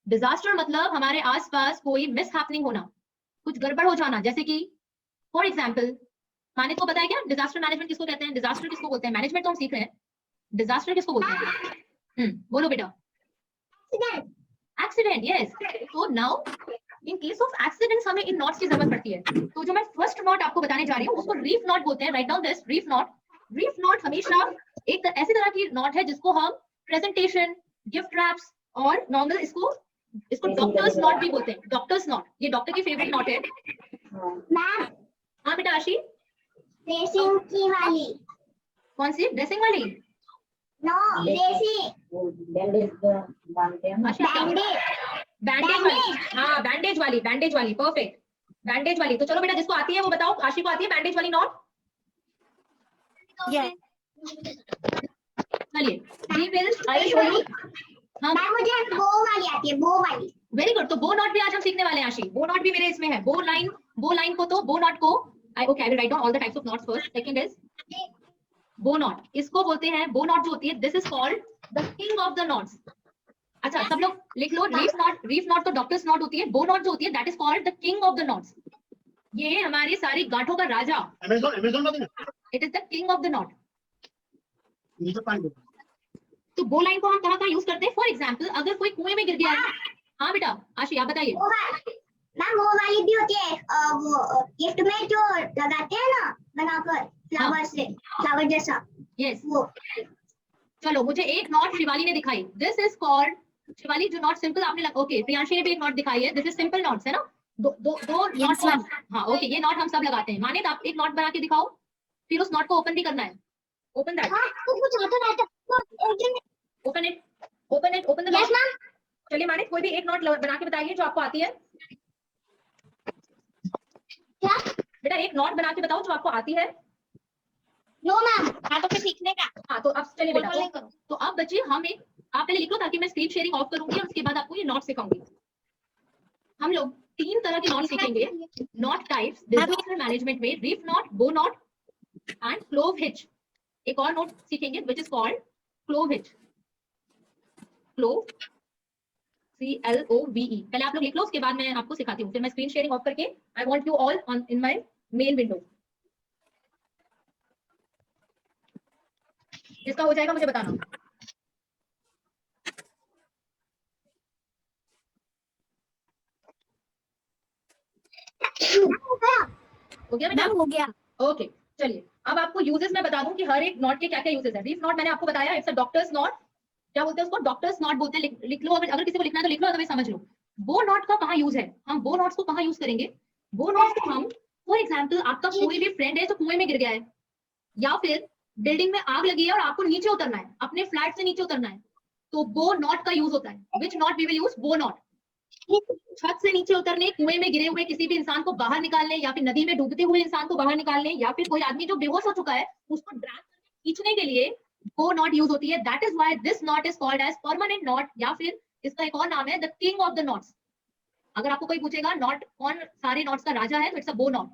Disaster मतलब हमारे आसपास कोई मिस हैपनिंग होना, कुछ गड़बड़ हो जाना, जैसे कि फॉर एग्जाम्पल, मानित को पता है क्या डिजास्टर मैनेजमेंट किसको कहते हैं? डिजास्टर किसको बोलते हैं? मैनेजमेंट तो हम सीख रहे हैं, डिजास्टर किसको बोलते हैं? बोलो बेटा। Accident, yes. तो now in case of accidents हमें इन नॉट्स की जरूरत पड़ती है। तो जो मैं फर्स्ट नॉट आपको बताने जा रही हूँ उसको रीफ नॉट बोलते हैं। Right down this, reef knot. Reef not हमेशा एक ऐसी तरह की नॉट है जिसको हम प्रेजेंटेशन, गिफ्ट रैप्स और नॉर्मल इसको डॉक्टर्स नॉट भी बोलते हैं। डॉक्टर्स नॉट, ये डॉक्टर की फेवरेट नॉट है। हाँ बेटा आशी, ड्रेसिंग की वाली, कौन सी ड्रेसिंग वाली? नो ड्रेसिंग, बैंडेज बांधते हैं ना। बैंडेज वाली, हाँ बैंडेज वाली, बैंडेज वाली, परफेक्ट, बैंडेज वाली। तो चलो बेटा जिसको आती है वो बताओ, आशी को आती है बैंडेज वाली नॉट? चलिए we will I show you. हाँ मुझे बो वाली आती है, बो वाली। वेरी गुड, तो बो नॉट भी आज हम सीखने वाले हैं आशी। बो नॉट भी मेरे इसमें है। बो लाइन को, तो बो नॉट को I okay, I will write down all the types of knots first. Second is bow knot, इसको बोलते हैं बो नॉट जो होती है, this is called the king of the knots. अच्छा सब लोग लिख लो, रीफ नॉट तो डॉक्टर्स नॉट होती है, बो नॉट जो होती है that is called the king of the knots. ये हमारी सारी गांठों का राजा, it is the king of the not. तो बो लाइन को हम कहाँ कहाँ यूज करते हैं? फॉर एग्जाम्पल अगर कोई कुएं में गिर गया है। हाँ बेटा आशी आप बताइए। मैम वो वाली भी होती है, वो गिफ्ट में जो लगाते हैं ना बनाकर फ्लावर से, फ्लावर जैसा। यस वो चलो मुझे एक नॉट शिवाली ने दिखाई, दिस इज कॉल्ड शिवाली, जो नॉट सिंपल आपने ओके प्रियांशी ने भी एक नॉट दिखाई है, दिस इज सिंपल नॉट्स है ना, दो नॉट। हाँ ओके, ये नॉट हम सब लगाते हैं। मानित आप एक नॉट बना के दिखाओ, फिर उस नॉट को ओपन भी करना है। Open that, open it, open the not. चलिए मानित कोई भी एक नॉट बना के बताइए जो आपको आती है। क्या बेटा एक नॉट बना के बताओ जो आपको आती है। नो मैम, हाँ तो फिर सीखने का। हाँ तो अब चलिए बेटा, तो अब बच्चे हम एक, आप पहले लिख लो ताकि मैं स्क्रीन शेयरिंग ऑफ करूंगी और उसके बाद आपको ये नॉट सिखाऊंगी। हम लोग 3 तरह के नॉट सीखेंगे, नॉट टाइप्स डिजास्टर मैनेजमेंट में, रीफ नॉट, बो नॉट एंड क्लोव हिच। एक और नॉट सीखेंगे which is called clove hitch, clove CLOVE। पहले आप लोग लिख लो, उसके बाद मैं आपको सिखाती हूँ, फिर मैं स्क्रीन शेयरिंग ऑफ करके I want you all on in my mail window. जिसका हो जाएगा मुझे बताना। हो गया बेटा? हो गया। ओके चलिए अब आपको यूजेस मैं बता दूं कि हर एक नॉट के क्या क्या यूजेस है। रीफ नॉट मैंने आपको बताया, इट्स अ डॉक्टर्स नॉट। क्या बोलते हैं उसको? डॉक्टर्स नॉट बोलते हैं। लिख लो, अगर किसी को लिखना है तो लिख लो, अदरवाइज समझ लो। बो नॉट का कहाँ यूज है? हम बो नॉट्स को कहाँ यूज करेंगे? बो नॉट्स को हम, फॉर एग्जाम्पल आपका कोई भी फ्रेंड है जो कुएं में गिर गया है, या फिर बिल्डिंग में आग लगी है और आपको नीचे उतरना है, अपने फ्लैट से नीचे उतरना है, तो बो नॉट का यूज होता है। Which knot we will use? Bow knot. छत से नीचे उतरने, कुएं में गिरे हुए किसी भी इंसान को बाहर निकालने, या फिर नदी में डूबते हुए इंसान को बाहर निकालने, या फिर कोई आदमी जो बेहोश हो चुका है उसको ड्रैग खींचने के लिए वो नॉट यूज होती है। That is why this knot is called as permanent knot, या फिर इसका एक और नाम है the king of the knots. अगर आपको कोई पूछेगा नॉट कौन सारे नॉट्स का राजा है, तो इट्स अ बो नॉट।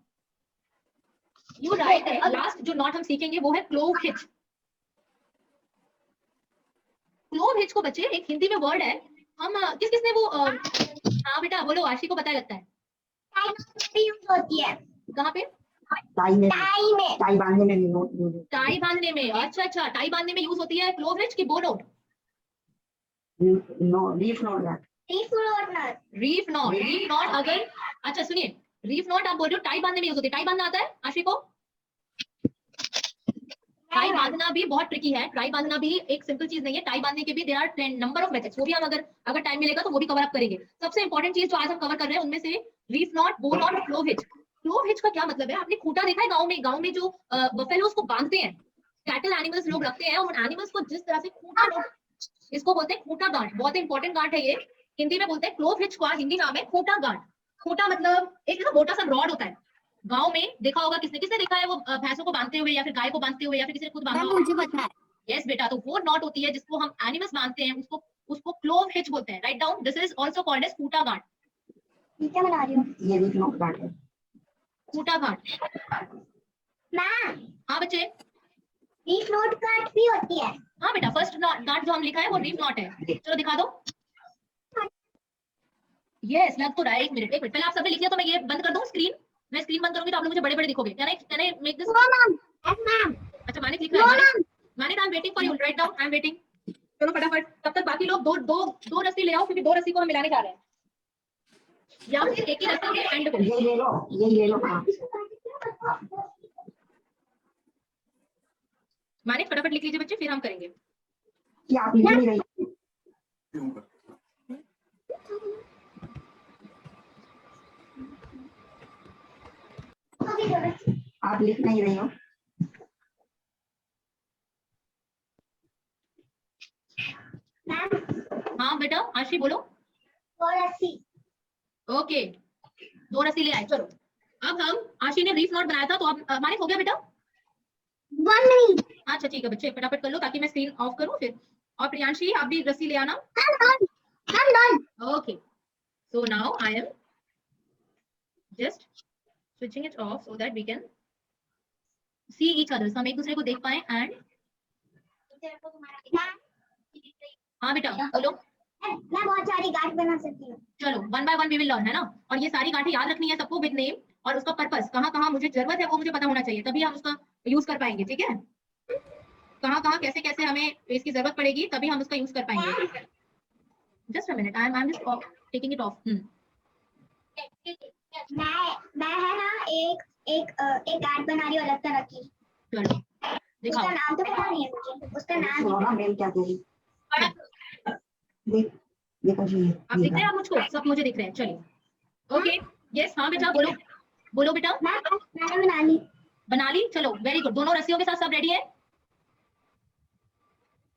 You right. लास्ट जो नॉट हम सीखेंगे वो है क्लोव हिच। क्लोव हिच को बच्चे एक हिंदी में वर्ड है, हम किस किसने वो हाँ बेटा बोलो, आशी को पता लगता है। यूज होती है कहाँ पे? टाई में, टाई में, टाई बांधने में यूज होती है। टाई बांधने में। अच्छा अच्छा, टाई बांधने में यूज होती है क्लोव हिच की bow knot? No, reef knot that. Reef knot, reef knot. Reef knot अगर, अच्छा सुनिए, रीफ नॉट आप बोल रहे हो टाई बांधने में यूज होती है। टाई बांधना आता है आशी को? टाई बांधना भी बहुत ट्रिकी है। टाई बांधना भी एक सिंपल चीज नहीं है। टाई बांधने के भी there are number of methods, वो भी हम अगर टाइम मिलेगा तो वो भी कवर अप करेंगे। सबसे इंपॉर्टेंट चीज जो आज हम कवर कर रहे हैं उनमें से रीफ नॉट, बो not, clove hitch. Clove hitch का क्या मतलब है? आपने खूंटा देखा है गांव में जो बफेलोज को बांधते हैं, कैटल एनिमल्स लोग रखते हैं, उन एनिमल्स को जिस तरह से खूंटा, इसको बोलते हैं खूंटा गांठ। बहुत इंपॉर्टेंट गांठ है ये। हिंदी में बोलते हैं क्लोव हिच का हिंदी नाम है खूंटा गांठ। खूंटा मतलब एक ना मोटा सा रॉड होता है। गांव में देखा होगा, किसने किसने देखा है वो भैंसों को बांधते हुए, या फिर गाय को बांधते हुए, या फिर किसी ने खुद बांधा होगा? मुझे पता है। यस बेटा, तो वो नॉट होती है जिसको हम एनिमल्स बांधते हैं, उसको उसको क्लोव हिच बोलते हैं। Right down, this is also called as खूंटा गांठ। क्या बना रही हूँ? ये रीफ नॉट दैट है। खूंटा गांठ। मैम, हाँ बच्चे। रीफ नॉट कट भी होती है। हाँ बेटा, फर्स्ट गांठ जो हम लिखा है वो रीफ नॉट है। चलो दिखा दो। यस, लग तो रहा है। एक मिनट पहले आप सबने लिख लिया तो मैं ये बंद कर दूं स्क्रीन। मैं स्क्रीन बंद करूंगी तो आप लोग मुझे बड़े बड़े दिखोगे। Can I make this? No ma'am, yes ma'am, अच्छा मानिक लिख रहा है। Manik I am waiting for you, write down, I am waiting. चलो फटाफट, तब तक बाकी लोग दो दो दो रस्सी ले आओ, क्योंकि दो रस्सी को हम मिलाने जा रहे हैं, या फिर एक ही रस्सी के एंड को। ये ले लो, ये ले लो। हाँ, मानिक फटाफट लिख लीजिए बच्चे, फिर हम करेंगे। क्या आप लिख नहीं रही? आप लिख नहीं रही हो? मैम, हाँ बेटा आशी बोलो। और रस्सी। ओके, दो रस्सी ले आए। चलो अब हम, आशी ने रीफ नॉट बनाया था, तो अब मानिक हो गया बेटा? 1 मिनट। अच्छा ठीक है बच्चे, फटाफट कर लो ताकि मैं स्क्रीन ऑफ करूं फिर। और प्रियांशी आप भी रस्सी ले आना। I'm done. Okay, so now I am just switching it off so that we can see each other, हम एक दूसरे को देख पाए। एंड हाँ बेटा बोलो। मैं बहुत सारी गांठ बना सकती हूँ। चलो one by one we will learn, है ना। और ये सारी गांठें याद रखनी है सबको विद नेम, और उसका पर्पस, कहाँ कहाँ मुझे जरूरत है वो मुझे पता होना चाहिए, तभी हम उसका यूज कर पाएंगे। ठीक है, कहाँ कहाँ कैसे कैसे हमें इसकी जरूरत पड़ेगी, तभी हम उसका यूज कर पाएंगे। Just a minute, I am just taking it of. मैं है ना एक गांठ बना रही हूँ अलग तरह की। चलो उसका दिखाओ। नाम तो पता नहीं है मुझे, उसका नाम सुनो ना, मैं क्या कह रही? देख, देखो जी, आप दिख रहे हैं आप मुझको? सब मुझे दिख रहे हैं। चलिए ओके, यस हाँ बेटा बोलो, बोलो बेटा। मैंने बना ली। बना ली, चलो वेरी गुड। दोनों रस्सियों के साथ सब रेडी है?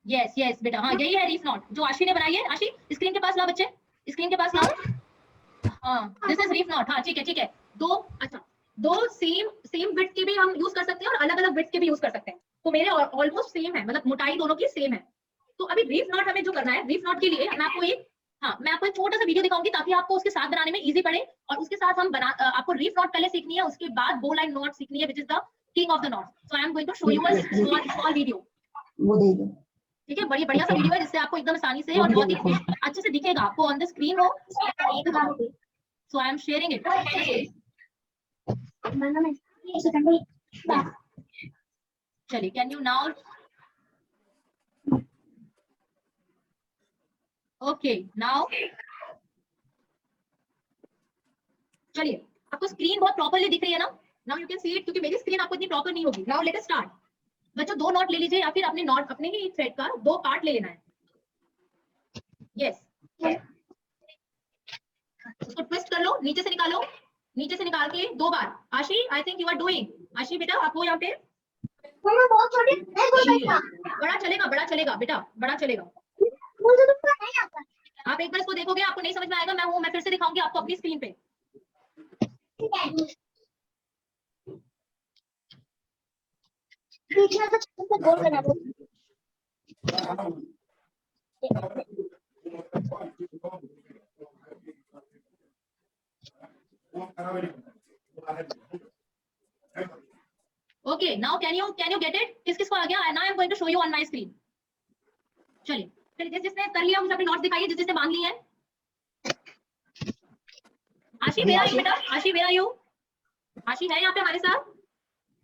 यस यस बेटा, हाँ यही है रीफ नॉट जो आशी ने बनाई है। आशी स्क्रीन के पास लाओ बच्चे, स्क्रीन के पास लाओ। हाँ दिस इज रीफ नॉट। हाँ ठीक है ठीक है। दो, अच्छा दो सेम विड्थ के भी हम यूज कर सकते हैं और अलग अलग विड्थ के भी यूज कर सकते हैं। तो मेरे ऑलमोस्ट सेम है, मतलब मोटाई दोनों की सेम है। तो अभी रीफ नॉट हमें जो करना है, रीफ नॉट के लिए मैं आपको एक छोटा सा वीडियो दिखाऊंगी ताकि आपको उसके साथ बनाने में इजी पड़े। और उसके साथ हम आपको रीफ नॉट पहले सीखनी है, उसके बाद बो लाइन नॉट सीखनी है, which is the king of the knot. So I am going to show you a small video. वो दे दो। ठीक है, बड़ी बढ़िया सा वीडियो है जिससे आपको एकदम आसानी से और बहुत ही अच्छे से दिखेगा आपको ऑन द स्क्रीन हो। सो आई एम शेयरिंग इट। चलिए, can you now? Okay now चलिए, आपको स्क्रीन बहुत प्रॉपर्ली दिख रही है ना? Now you can see it, क्योंकि मेरी स्क्रीन आपको इतनी प्रॉपर नहीं होगी. Now let us start. बच्चों 2 नॉट ले लीजिए या फिर अपने नॉट अपने ही थ्रेड का 2 पार्ट ले लेना है. यस, उसको ट्विस्ट कर लो, नीचे से निकालो, नीचे से निकाल के 2 बार. Aashi, I think you are doing. Aashi बेटा, आप हो यहाँ पे. मम्मा बहुत छोटे बड़ा चलेगा बेटा, बड़ा चलेगा. मुझे तो पता नहीं आता. आप एक बार इसको देखोगे, आपको नहीं समझ में आएगा. मैं फिर से दिखाऊंगी आपको अपनी स्क्रीन पे. बीच में तो छोटा सा गोल बना दो. Okay, now can you get it? किस किस को आ गया? Now I am going to show you on my screen. चलिए, फिर जिसने कर लिया मुझे अपने नोट्स दिखाइए, जिसने मांग ली है. आशी वेयर आर यू बेटा? आशी वेयर आर यू? आशी है यहाँ पे हमारे साथ?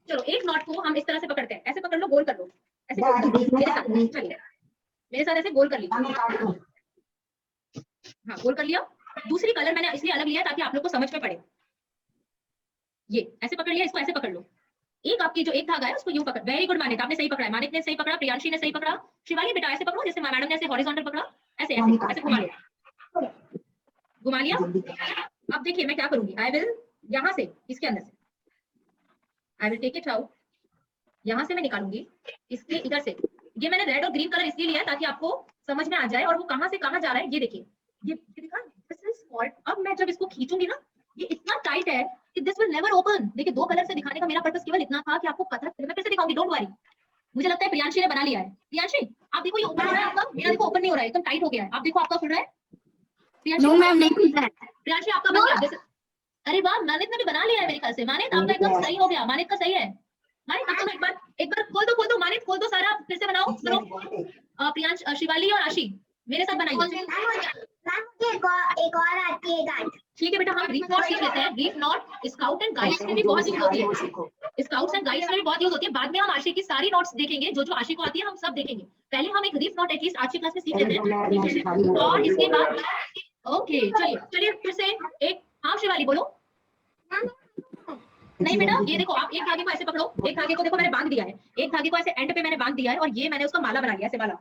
चलो, एक नॉट को हम इस तरह से पकड़ते हैं. ऐसे पकड़ लो, गोल कर लो. ऐसे मेरे साथ, चलिए मेरे साथ ऐसे गोल कर लीजिए. हाँ, गोल कर लिया. दूसरी कलर मैंने इसलिए अलग लिया ताकि आप लोग को समझ में पड़े. ये ऐसे पकड़ लिया, इसको ऐसे पकड़ लो. एक आपकी जो एक धागा है उसको यूं पकड़. वेरी गुड मानिक, आपने सही पकड़ा है. मानिक ने सही पकड़ा, प्रियांशी ने सही पकड़ा. शिवाली बेटा ऐसे पकड़ो, जैसे मैडम ने ऐसे हॉरिजॉन्टल पकड़ा. ऐसे ऐसे ऐसे घुमा लिया, घुमा लिया. अब देखिए मैं क्या करूंगी. आई विल यहाँ से, इसके अंदर से I will take it out. यहाँ से मैं निकालूंगी इसके इधर से. ये मैंने रेड और ग्रीन कलर इसलिए लिया ताकि आपको समझ में आ जाए और वो कहाँ से कहाँ जा रहा है. ये देखिए, ये दिखा, दिस इज कॉल्ड. अब मैं जब इसको खींचूंगी ना, ये इतना टाइट है कि दिस विल नेवर ओपन. देखिए 2 कलर से दिखाने का मेरा पर्पस केवल इतना था कि आपको पता. मैं फिर से दिखाऊंगी, डोंट वरी. मुझे लगता है प्रियांशी ने बना लिया है. प्रियांशी आप देखो, ये ओपन हो रहा है आपका. मेरा देखो ओपन नहीं हो रहा है, एकदम टाइट हो गया है. आप देखो आपका खुल रहा है. प्रियांशी नो मैम, नहीं खुल रहा है. प्रियांशी आपका बन गया. अरे वाह, मानिक ने भी बना लिया है मेरे ख्याल से. मानिक आपका एकदम सही हो गया. मानिक का सही है. मानिक आप एक बार खोल दो. मानिक खोल दो सारा, फिर से बनाओ. चलो प्रियांश, शिवाली और आशी मेरे साथ बनाइए. एक और आती है गाइड. ठीक है बेटा, हम रीफ नॉट सीख लेते हैं. Reef not scout and guides में भी बहुत यूज होती है. स्काउट्स एंड गाइड्स में भी बहुत यूज होती है. बाद में हम आशी की सारी नोट्स देखेंगे, जो जो आशी को आती है हम सब देखेंगे. पहले हम एक रीफ नॉट एटलीस्ट आज की क्लास में सीख लेते हैं और इसके बाद ओके. चलिए फिर से एक. हाँ शिवाली बोलो. नहीं बेटा, ये देखो, आप एक धागे को ऐसे पकड़ो. एक धागे को देखो मैंने बांध दिया है. एक धागे को ऐसे एंड पे मैंने बांध दिया है और ये मैंने उसका माला बना लिया, ऐसे माला.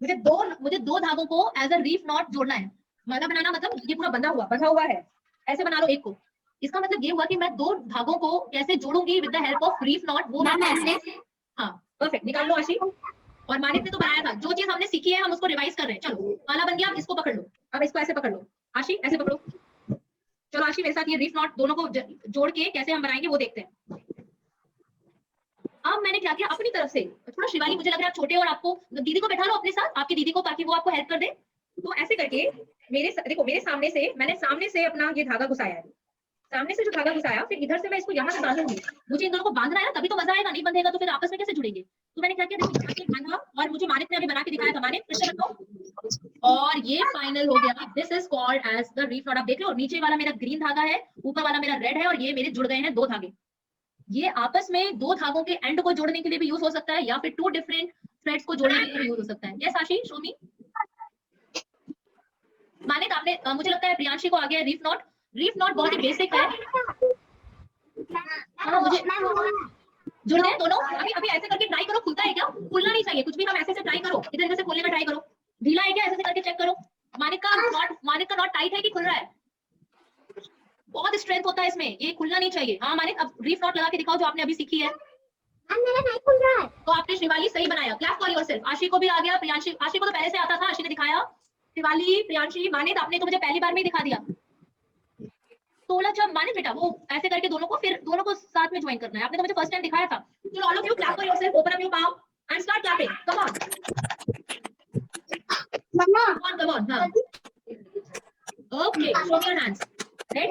मुझे दो धागों को एज अ रीफ नॉट जोड़ना है. माला बनाना मतलब ये पूरा बंधा हुआ है. ऐसे बना लो एक को. इसका मतलब ये हुआ कि मैं 2 धागों को कैसे जोड़ूंगी with the help of reef knot. वो मैं ऐसे. हाँ परफेक्ट, निकाल लो आशी. और मानिक ने तो बनाया था. जो चीज हमने सीखी है हम उसको रिवाइज कर रहे हैं. चलो माला बन गया, अब इसको पकड़ लो. अब इसको ऐसे पकड़ लो. आशी ऐसे पकड़ो. चलो आशी मेरे साथ ये रीफ नॉट दोनों को जोड़ के कैसे हम बनाएंगे वो देखते हैं. अब मैंने क्या किया अपनी तरफ से. थोड़ा शिवाली, मुझे लग रहा है आप छोटे, और आपको दीदी को बैठा लो अपने साथ, आपकी दीदी को, ताकि वो आपको हेल्प कर दे. तो ऐसे करके देखो मेरे सामने से अपना ये धागा घुसाया है. सामने से जो धागा घुसाया, फिर इधर से मैं इसको यहाँ से बांधूंगी. मुझे इन दोनों को बांधना है ना, तभी तो मजा आएगा. नहीं बंधेगा तो फिर आपस में कैसे जुड़ेंगे. तो मैंने क्या किया, देखो यहाँ से बांधा. और मुझे मानिक ने अभी बना के दिखाया था. मानिक फिर से रखो. और ये फाइनल हो गया. This is called as the reef knot. आप देख लो, नीचे वाला मेरा ग्रीन धागा है, ऊपर वाला मेरा रेड है, और ये मेरे जुड़ गए हैं 2 धागे. ये आपस में 2 धागों के एंड को जोड़ने के लिए भी यूज हो सकता है, या फिर 2 डिफरेंट थ्रेड्स को जोड़ने के लिए यूज हो सकता है. यस आशी, शो मी. मानिक आपने, मुझे लगता है प्रियांशी को आ गया रीफ नॉट. रीफ नॉट बहुत ही बेसिक है. हाँ, मुझे जुड़ गए दोनों. अभी ऐसे करके ट्राई करो. खुलता है क्या? खुलना नहीं चाहिए कुछ भी. हम ऐसे से ट्राई करो, इधर से खोलने का ट्राई करो. ढीला है क्या? ऐसे करके चेक करो. मानिक का नॉट टाइट है कि खुल रहा है? बहुत स्ट्रेंथ होता है इसमें, ये खुलना नहीं चाहिए. हाँ मानिक, अब रीफ नॉट लगा के दिखाओ जो आपने अभी सीखी है. मेरा नहीं खुल रहा है. तो आपने शिवाली सही बनाया. Clap for yourself. आशी को भी आ गया. प्रियांशी, आशी को तो पहले से आता था, आशी ने दिखाया. शिवाली, प्रियांशी, मानिक आपने तो मुझे पहली बार में ही दिखा दिया. 16 जब मानिक बेटा वो ऐसे करके दोनों को साथ में ज्वाइन करना है. आपने तो मुझे फर्स्ट टाइम दिखाया था. चलो all of you clap for yourself. Open up your palm and start clapping. Come on mama, come on. हां okay, show your hands. Right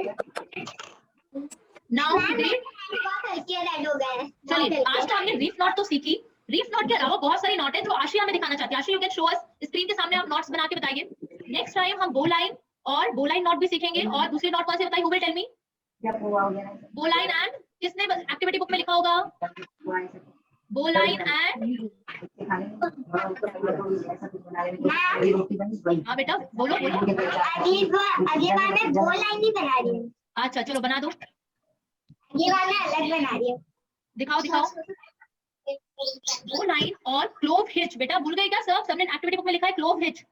now today red हो गए. चलिए, आज तो हमने रीफ नॉट तो सीखी. रीफ नॉट के अलावा बहुत सारी नॉट है जो आशी हमें दिखाना चाहती है. आशी, you can show us. Screen के सामने आप नॉट्स बना के बताइए. नेक्स्ट टाइम हम बो लाइन और बो लाइन नॉट भी सीखेंगे. और दूसरी नॉट कौन सी बताइए? Who will tell me? Bow line and, किसने एक्टिविटी बुक में लिखा होगा? बो लाइन एंड, हाँ बेटा बोलो. अगली बार मैं बो लाइन ही बना रही हूँ. अच्छा चलो बना दो. ये वाला अलग बना रही हूँ। दिखाओ दिखाओ। वो लाइन और क्लोव हिच, बेटा भूल गए क्या सब? सबने एक्टिविटी बुक में लिखा है क्लोव हिच।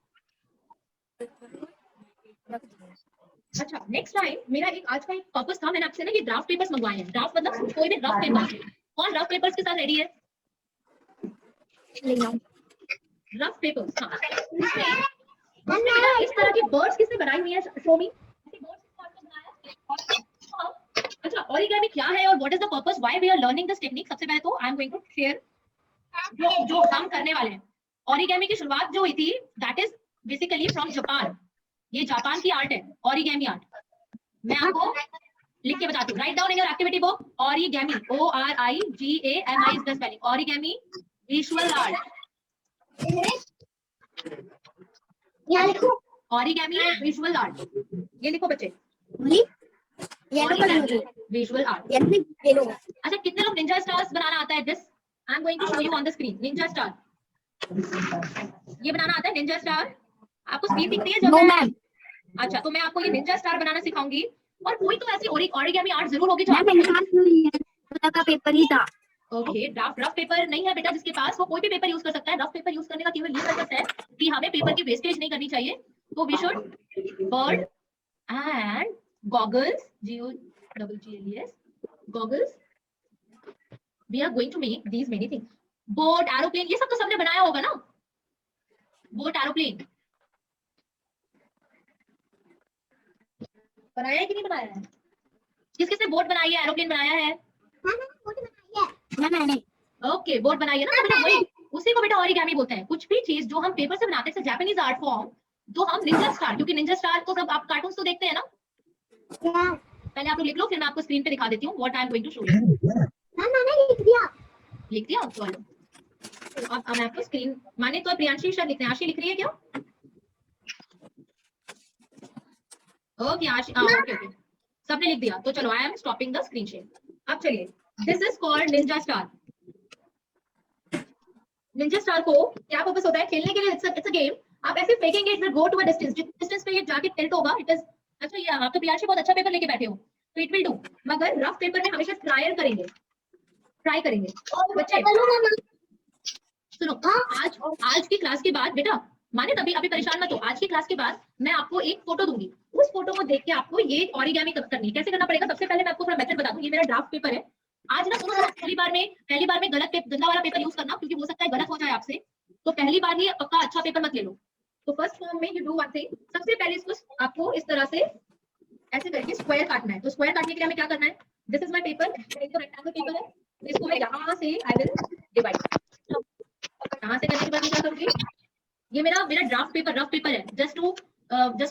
अच्छा नेक्स्ट टाइम मेरा एक आज का एक पर्पस था, मैंने आपसे ना ये ड्राफ्ट पेपर्स मंगवाए हैं। ड्राफ्ट मतलब कोई भी रफ पेपर। कौन रफ पेपर्स के साथ रेडी है? Rough papers. हाँ उसमें बेटा इस तरह की बर्ड्स किसने बनाई हुई है? शो मी। ऐसी बर्ड्स किसने आपको बनाया? अच्छा ओरिगेमी क्या है और what is the purpose, why we are learning this technique? सबसे पहले तो I am going to share जो हम करने वाले हैं। ओरिगेमी की शुरुआत जो हुई थी that is basically from Japan. ये जापान की आर्ट है ओरिगेमी आर्ट। मैं आपको लिख के बताती हूँ। Right down in your activity book origami, ORIGAMI is the spelling. Origami visual art. यहाँ लिखो। ओरिगेमी विजुअल आर्ट, ये लिखो बच्चे। Visual art. अच्छा कितने लोग निंजा स्टार्स बनाना आता है? This I am going to show you on the screen. Ninja star ये बनाना आता है? निंजा स्टार आपको स्क्रीन दिखती है? No ma'am. अच्छा तो मैं आपको ये निंजा स्टार बनाना सिखाऊंगी और कोई तो ऐसी ओरिगेमी आर्ट जरूर होगी जो का पेपर ही था। ओके ड्राफ्ट रफ पेपर नहीं है बेटा जिसके पास, वो कोई भी पेपर यूज कर सकता है। रफ पेपर यूज करने का केवल ये पर्पस है कि हमें पेपर की वेस्टेज नहीं करनी चाहिए। तो we should bird and goggles, GOGGLES goggles. We are going to make these many things. Boat, aeroplane, ये सब तो सबने बनाया होगा ना? बोट, एरोप्लेन बनाया है कि नहीं बनाया है? किस किसने बोट बनाई है, एरोप्लेन बनाया है? ओके बोट बनाई है ना, तो बेटा वही उसी को बेटा ओरिगेमी बोलते हैं। कुछ भी चीज जो हम पेपर से बनाते हैं जापानीज आर्ट फॉर्म, तो हम निंजा स्टार, क्योंकि निंजा स्टार को सब आप कार्टून्स तो देखते हैं ना। पहले आप लोग लिख लो फिर मैं आपको स्क्रीन पे दिखा देती हूँ what I am going to show you. लिख दिया चलो। अब मैं आपको स्क्रीन माने तो प्रियांशी शायद लिख रहे हैं। आशी लिख रही है क्या? ओके आशी, ओके ओके सबने लिख दिया। तो चलो I am stopping the screen share. अब चलिए this is called Ninja star. Ninja star को क्या पर्पस होता है? खेलने के लिए इट्स अ गेम। आप ऐसे फेंकेंगे it will go to a distance, जिस डिस्टेंस पे ये जाके टिल्ट होगा इट इज। अच्छा ये आप तो प्रियांशी बहुत अच्छा पेपर लेके बैठे हो तो इट विल डू, मगर रफ पेपर में हमेशा ट्राई करेंगे बच्चे। सुनो आज की क्लास के बाद बेटा माने तभी अभी परेशान मत हो। आज की क्लास के बाद मैं आपको एक फोटो दूंगी, उस फोटो को देख के आपको ये ओरिगेमी करनी है। कैसे करना पड़ेगा? सबसे पहले मैं आपको थोड़ा मेथड बता दूं। ये मेरा ड्राफ्ट पेपर है। आज ना सुनो पहली बार में गंदा वाला पेपर यूज करना, क्योंकि हो सकता है गलत हो जाए आपसे। तो पहली बार ही पक्का अच्छा पेपर मत ले लो। तो फर्स्ट फॉर्म में यू डू वन थिंग। सबसे पहले इसको आपको इस तरह से ऐसे करके स्क्वायर काटना है। तो स्क्वायर काटने के लिए हमें क्या करना है? This is my paper, rectangle paper है। इसको मैं यहाँ से आई विल डिवाइड। यहाँ से करने के बाद मैं क्या करूंगी? ये मेरा ड्राफ्ट पेपर रफ पेपर है। Just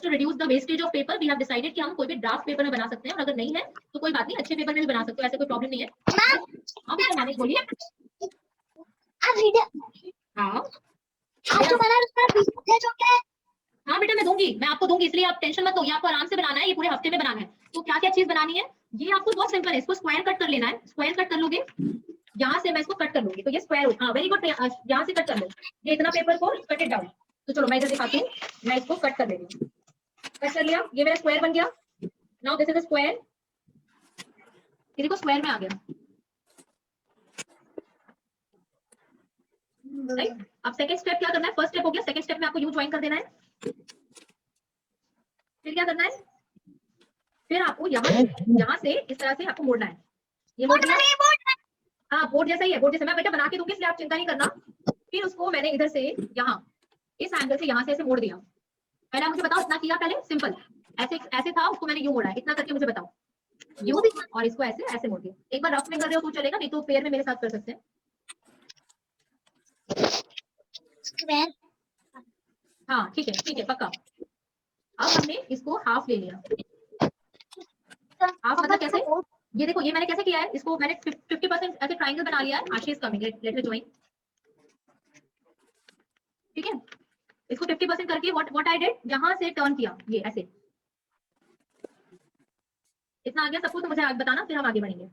to reduce the wastage of paper we have decided कि हम कोई भी ड्राफ्ट पेपर में बना सकते हैं, और अगर नहीं है तो कोई बात नहीं, अच्छे पेपर में भी बना सकते हो, ऐसे कोई प्रॉब्लम नहीं है। अब बेटा माने बोलिए। हाँ बेटा मैं दूंगी, मैं आपको दूंगी, इसलिए आप टेंशन मत लो। ये आपको आराम से बनाना है, ये पूरे हफ्ते में बनाना है। तो क्या क्या चीज बनानी है? ये आपको बहुत सिंपल है। इसको स्क्वायर कट कर लेना है। स्क्वायर कट कर लोगे, यहाँ से मैं इसको कट कर लूंगी तो ये स्क्वायर हो। हाँ वेरी गुड, यहाँ से कट कर लो ये इतना पेपर को, कट इट डाउन। तो चलो मैं इधर दिखाती हूँ, मैं इसको कट कर लेती हूँ। कट कर लिया, ये मेरा स्क्वायर बन गया। Now this is a square. ये देखो स्क्वायर में आ गया। राइट, अब सेकंड स्टेप क्या करना है? फर्स्ट स्टेप हो गया, सेकंड स्टेप में आपको यू ज्वाइन कर देना है। फिर क्या करना है? फिर आपको यहाँ से इस तरह से आपको मोड़ना है। ये मोड़ दिया। हाँ बोर्ड जैसा ही है, बोर्ड जैसा। मैं बेटा बना के दूंगी इसलिए आप चिंता नहीं करना। फिर उसको मैंने इधर से यहाँ इस एंगल से यहाँ से ऐसे मोड़ दिया। पहले मुझे बताओ इतना किया? पहले सिंपल ऐसे था, उसको मैंने यू मोड़ा है। इतना करके मुझे बताओ यू, और इसको ऐसे मोड़ दिया। एक बार रफ में कर रहे हो तो चलेगा, नहीं तो पेयर में मेरे साथ कर सकते हैं। हाँ ठीक है पक्का। अब हमने इसको हाफ ले लिया। हाफ मतलब कैसे? ये देखो ये मैंने कैसे किया है, इसको मैंने 50% ऐसे ट्रायंगल बना लिया है। आशीष कमिंग, लेट मी ज्वाइन। ठीक है, इसको 50% करके व्हाट आई डिड, यहां से टर्न किया ये ऐसे। इतना आ गया सबको? तो मुझे आगे बताना, फिर हम आगे बढ़ेंगे।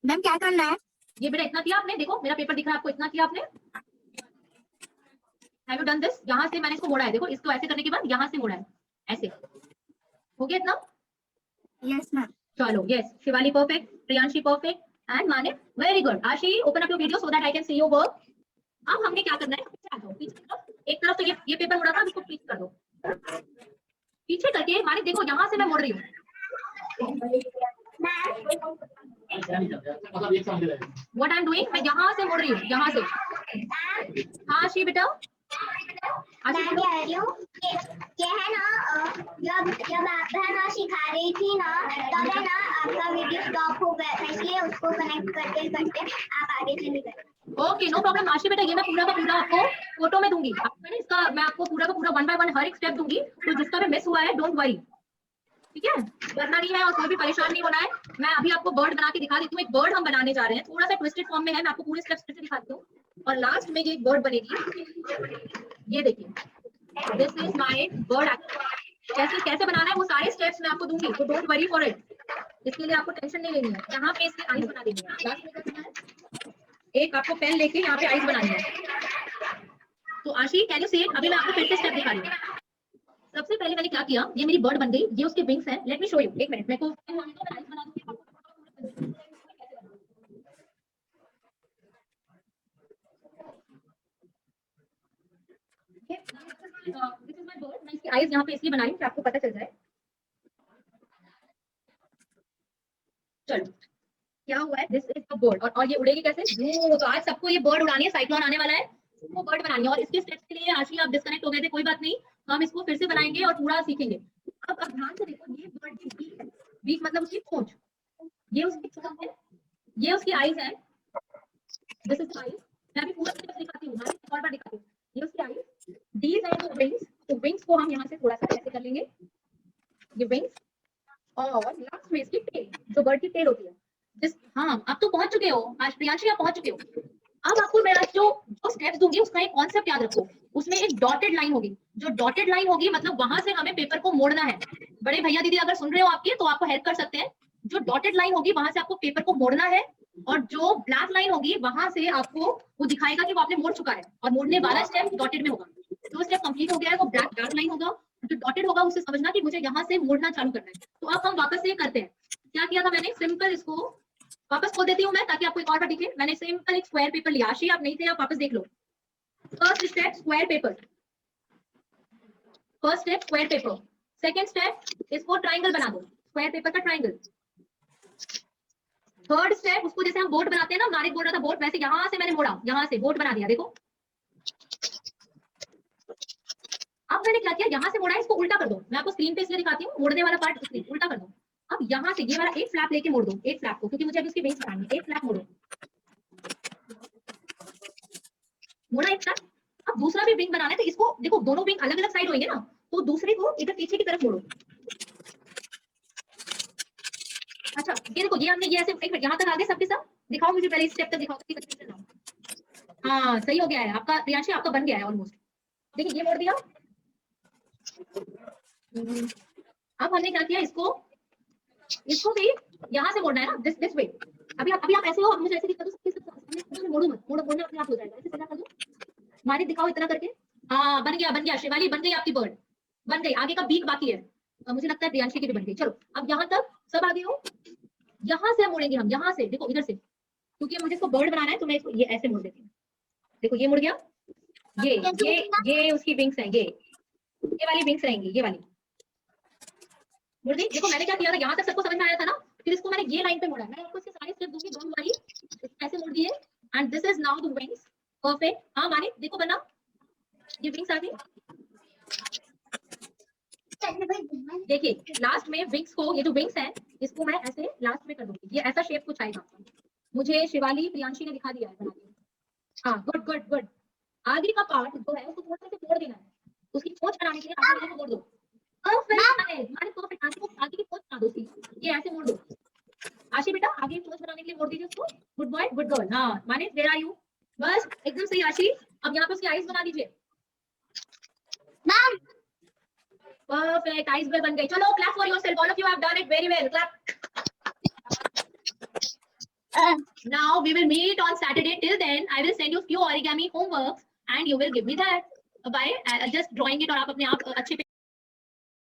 मैम क्या करना है? ये बेटा इतना किया आपने, देखो मेरा पेपर दिख रहा है आपको, इतना किया आपने। Have you done this? यहाँ से मैंने इसको मोड़ा है, देखो इसको ऐसे करने के बाद यहाँ से मोड़ा है ऐसे। हो गया इतना? Yes ma'am. चलो yes, Shivali perfect, Priyanshi perfect and Manik very good. Aashi open up your video so that I can see your work. अब हमने क्या करना है, पीछे आ जाओ, पीछे की तरफ। एक तरफ तो ये पेपर मुड़ा था, अब इसको पीछे कर दो, पीछे करके मानिक देखो यहाँ से मैं मुड़ रही हूँ। व्हाट आई एम डूइंग, मैं यहाँ से मुड़ रही हूँ, यहाँ से। हाँ आशी बेटा, मैं कह रही हूँ ये है ना, जब आप है ना सिखा रही थी ना, तब है ना आपका वीडियो स्टॉप हो गया था, इसलिए उसको कनेक्ट करते करते आप आगे चली गए। ओके नो प्रॉब्लम आशी बेटा, ये मैं पूरा का पूरा आपको फोटो में दूंगी। मैंने इसका मैं आपको पूरा का पूरा 1 बाय 1 हर एक स्टेप दूंगी, तो जिसका भी मिस हुआ है डोंट वरी, ठीक है, डरना नहीं है और कोई भी परेशान नहीं होना है। मैं अभी आपको बर्ड बना के दिखा देती हूँ। एक बर्ड हम बनाने जा रहे हैं, थोड़ा सा ट्विस्टेड फॉर्म में है, मैं आपको पूरे स्टेप्स से दिखाती हूँ और लास्ट में ये एक बर्ड बनेगी। ये देखिए, दिस इज माय बर्ड। कैसे कैसे बनाना है वो सारे स्टेप्स मैं आपको दूंगी, तो डोंट वरी फॉर इट, इसके लिए आपको टेंशन नहीं लेनी है। यहाँ पे इसके आईज बना देनी है। लास्ट में क्या करना है, एक आपको पेन लेके यहाँ पे आईज बनानी है। तो आशी कैन यू सी इट, अभी मैं आपको फिर से स्टेप दिखा रही हूँ। सबसे पहले मैंने क्या किया, ये मेरी बर्ड बन गई, ये उसके विंग्स हैं। लेट मी शो यू, एक मिनट, मेरे को आईज बना दूंगी आपको। This is my bird. मैं इसकी आईज यहाँ पे इसलिए बना रही हूँ कि आपको पता चल जाए। चलो क्या हुआ है, दिस इज द बर्ड, और ये उड़ेगी कैसे, तो आज सबको ये बर्ड उड़ानी है, साइक्लोन आने वाला है, वो बर्ड बनानी है। और इसके स्टेप्स के लिए आशी आप डिस्कनेक्ट हो गए थे, कोई बात नहीं, हम इसको फिर से बनाएंगे और पूरा सीखेंगे। अब ध्यान से देखो, ये बर्ड की बीक है, बीक मतलब उसकी पूंछ, ये उसकी चोंच है, ये उसकी आईज है, दिस इज आईज। मैं अभी पूरा स्टेप दिखाती हूँ, मैं और बार दिखाती हूँ। ये उसकी eyes, these are the wings. तो विंग्स को हम यहाँ से थोड़ा सा ऐसे कर लेंगे, ये विंग्स, और लास्ट में इसकी टेल, जो बर्ड की टेल होती है। जिस हाँ आप तो पहुंच चुके हो, आज प्रियांशी आप पहुंच चुके हो। अब आपको मैं आज जो स्टेप्स दूंगी उसका एक कॉन्सेप्ट याद रखो, उसमें एक डॉटेड लाइन होगी। जो डॉटेड लाइन होगी मतलब वहां से हमें पेपर को मोड़ना है। बड़े भैया दीदी अगर सुन रहे हो आपके, तो आपको हेल्प कर सकते हैं। जो डॉटेड लाइन होगी वहां से आपको पेपर को मोड़ना है, और जो ब्लैक लाइन होगी वहां से आपको वो दिखाएगा कि वो आपने मोड़ चुका है, और मोड़ने वाला स्टेप डॉटेड में होगा। जो स्टेप कंप्लीट हो गया है वो ब्लैक डार्क लाइन होगा, जो डॉटेड होगा उसे समझना कि मुझे यहाँ से मोड़ना चालू करना है। तो अब हम वापस से करते हैं। क्या किया था मैंने, सिंपल इसको वापस खोल देती हूँ मैं, ताकि आपको एक और बार दिखे। मैंने सिंपल एक स्क्वायर पेपर लिया, आशी आप नहीं थे, आप वापस देख लो। First step square paper, first step square paper. Second step इसको ट्रायंगल बना दो, स्क्वायर पेपर का ट्रायंगल। थर्ड स्टेप उसको जैसे हम बोट बनाते हैं ना, मानिक बोल रहा था बोट, वैसे यहाँ से मैंने मोड़ा, यहाँ से बोट बना दिया, देखो। अब मैंने क्या किया, यहाँ से मोड़ा है, इसको उल्टा कर दो। मैं आपको स्क्रीन पे इसलिए दिखाती हूँ, मोड़ने वाला पार्ट इसलिए उल्टा कर दो। अब यहाँ से ये वाला एक फ्लैप लेके मोड़ दो, एक फ्लैप को, क्योंकि मुझे अभी उसकी बेस बनानी है। एक फ्लैप मोड़ो, मोड़ा एक फ्लैप। अब दूसरा भी विंग बनाना है, तो इसको देखो दोनों विंग अलग अलग साइड होंगे ना, तो दूसरे को इधर पीछे की तरफ मोड़ो। अच्छा ये देखो, ये हमने ये ऐसे, एक मिनट यहाँ तक आगे सबके सब दिखाओ मुझे, पहले स्टेप तक दिखाओ। हाँ सही हो गया है आपका प्रियांशी, आपका बन गया है ऑलमोस्ट। देखिए ये मोड़ दिया। अब हमने क्या किया, इसको भी यहाँ से मोड़ना है ना, दिस वे। अभी आप ऐसे हो, अब मुझे ऐसे दिखा दो, सबके मोड़ो मत, मोड़ना अपने आप हो जाएगा, ऐसे सीधा कर दो। मानिक दिखाओ इतना करके। हाँ बन गया शिवाली, बन गई आपकी बर्ड, बन गई। आगे का बीक बाकी है, मुझे लगता है प्रियांशी की भी बन गई। चलो अब यहाँ तक सब आगे हो, यहाँ से मोड़ेंगे हम, यहाँ से देखो, इधर से, क्योंकि मुझे इसको बर्ड बनाना है, तो मैं इसको ये ऐसे मोड़ देती हूँ। देखो ये मुड़ गया, ये उसकी विंग्स हैं, ये वाली विंग्स रहेंगी, ये वाली मुड़ गई। देखो मैंने क्या किया था, यहाँ तक सबको समझ में आया था ना, फिर इसको मैंने ये लाइन पे मोड़ा। मैं आपको इसके सारे स्टेप दूंगी, डोंट वरी, ऐसे मोड़ दिए, and this is now the wings, perfect. हाँ मानिक देखो बना, ये विंग्स आ गई। देखिए लास्ट में विंग्स को, ये जो विंग्स हैं इसको मैं ऐसे लास्ट में कर दूंगी, ये ऐसा शेप कुछ आएगा। मुझे शिवाली प्रियांशी ने दिखा दिया है बना के। हाँ गुड गुड गुड। आगे का पार्ट जो है उसको थोड़ा सा मोड़ देना है, उसकी चोंच बनाने के लिए आगे को मोड़ दो। परफेक्ट, आगे की चोंच बना दो उसकी, ये ऐसे मोड़ दो। आशी बेटा आगे चोंच बनाने के लिए मोड़ दीजिए उसको। Good boy good girl. हाँ मानिक वेयर आर यू, बस एकदम सही आशी। अब यहाँ पे उसकी आईज बना दीजिए। परफेक्ट, आईज भी बन गई। चलो clap for yourself, all of you have done it very well, clap. Now we will meet on Saturday. Till then, I will send you few origami homeworks and you will give me that by just drawing it, और आप अपने आप अच्छे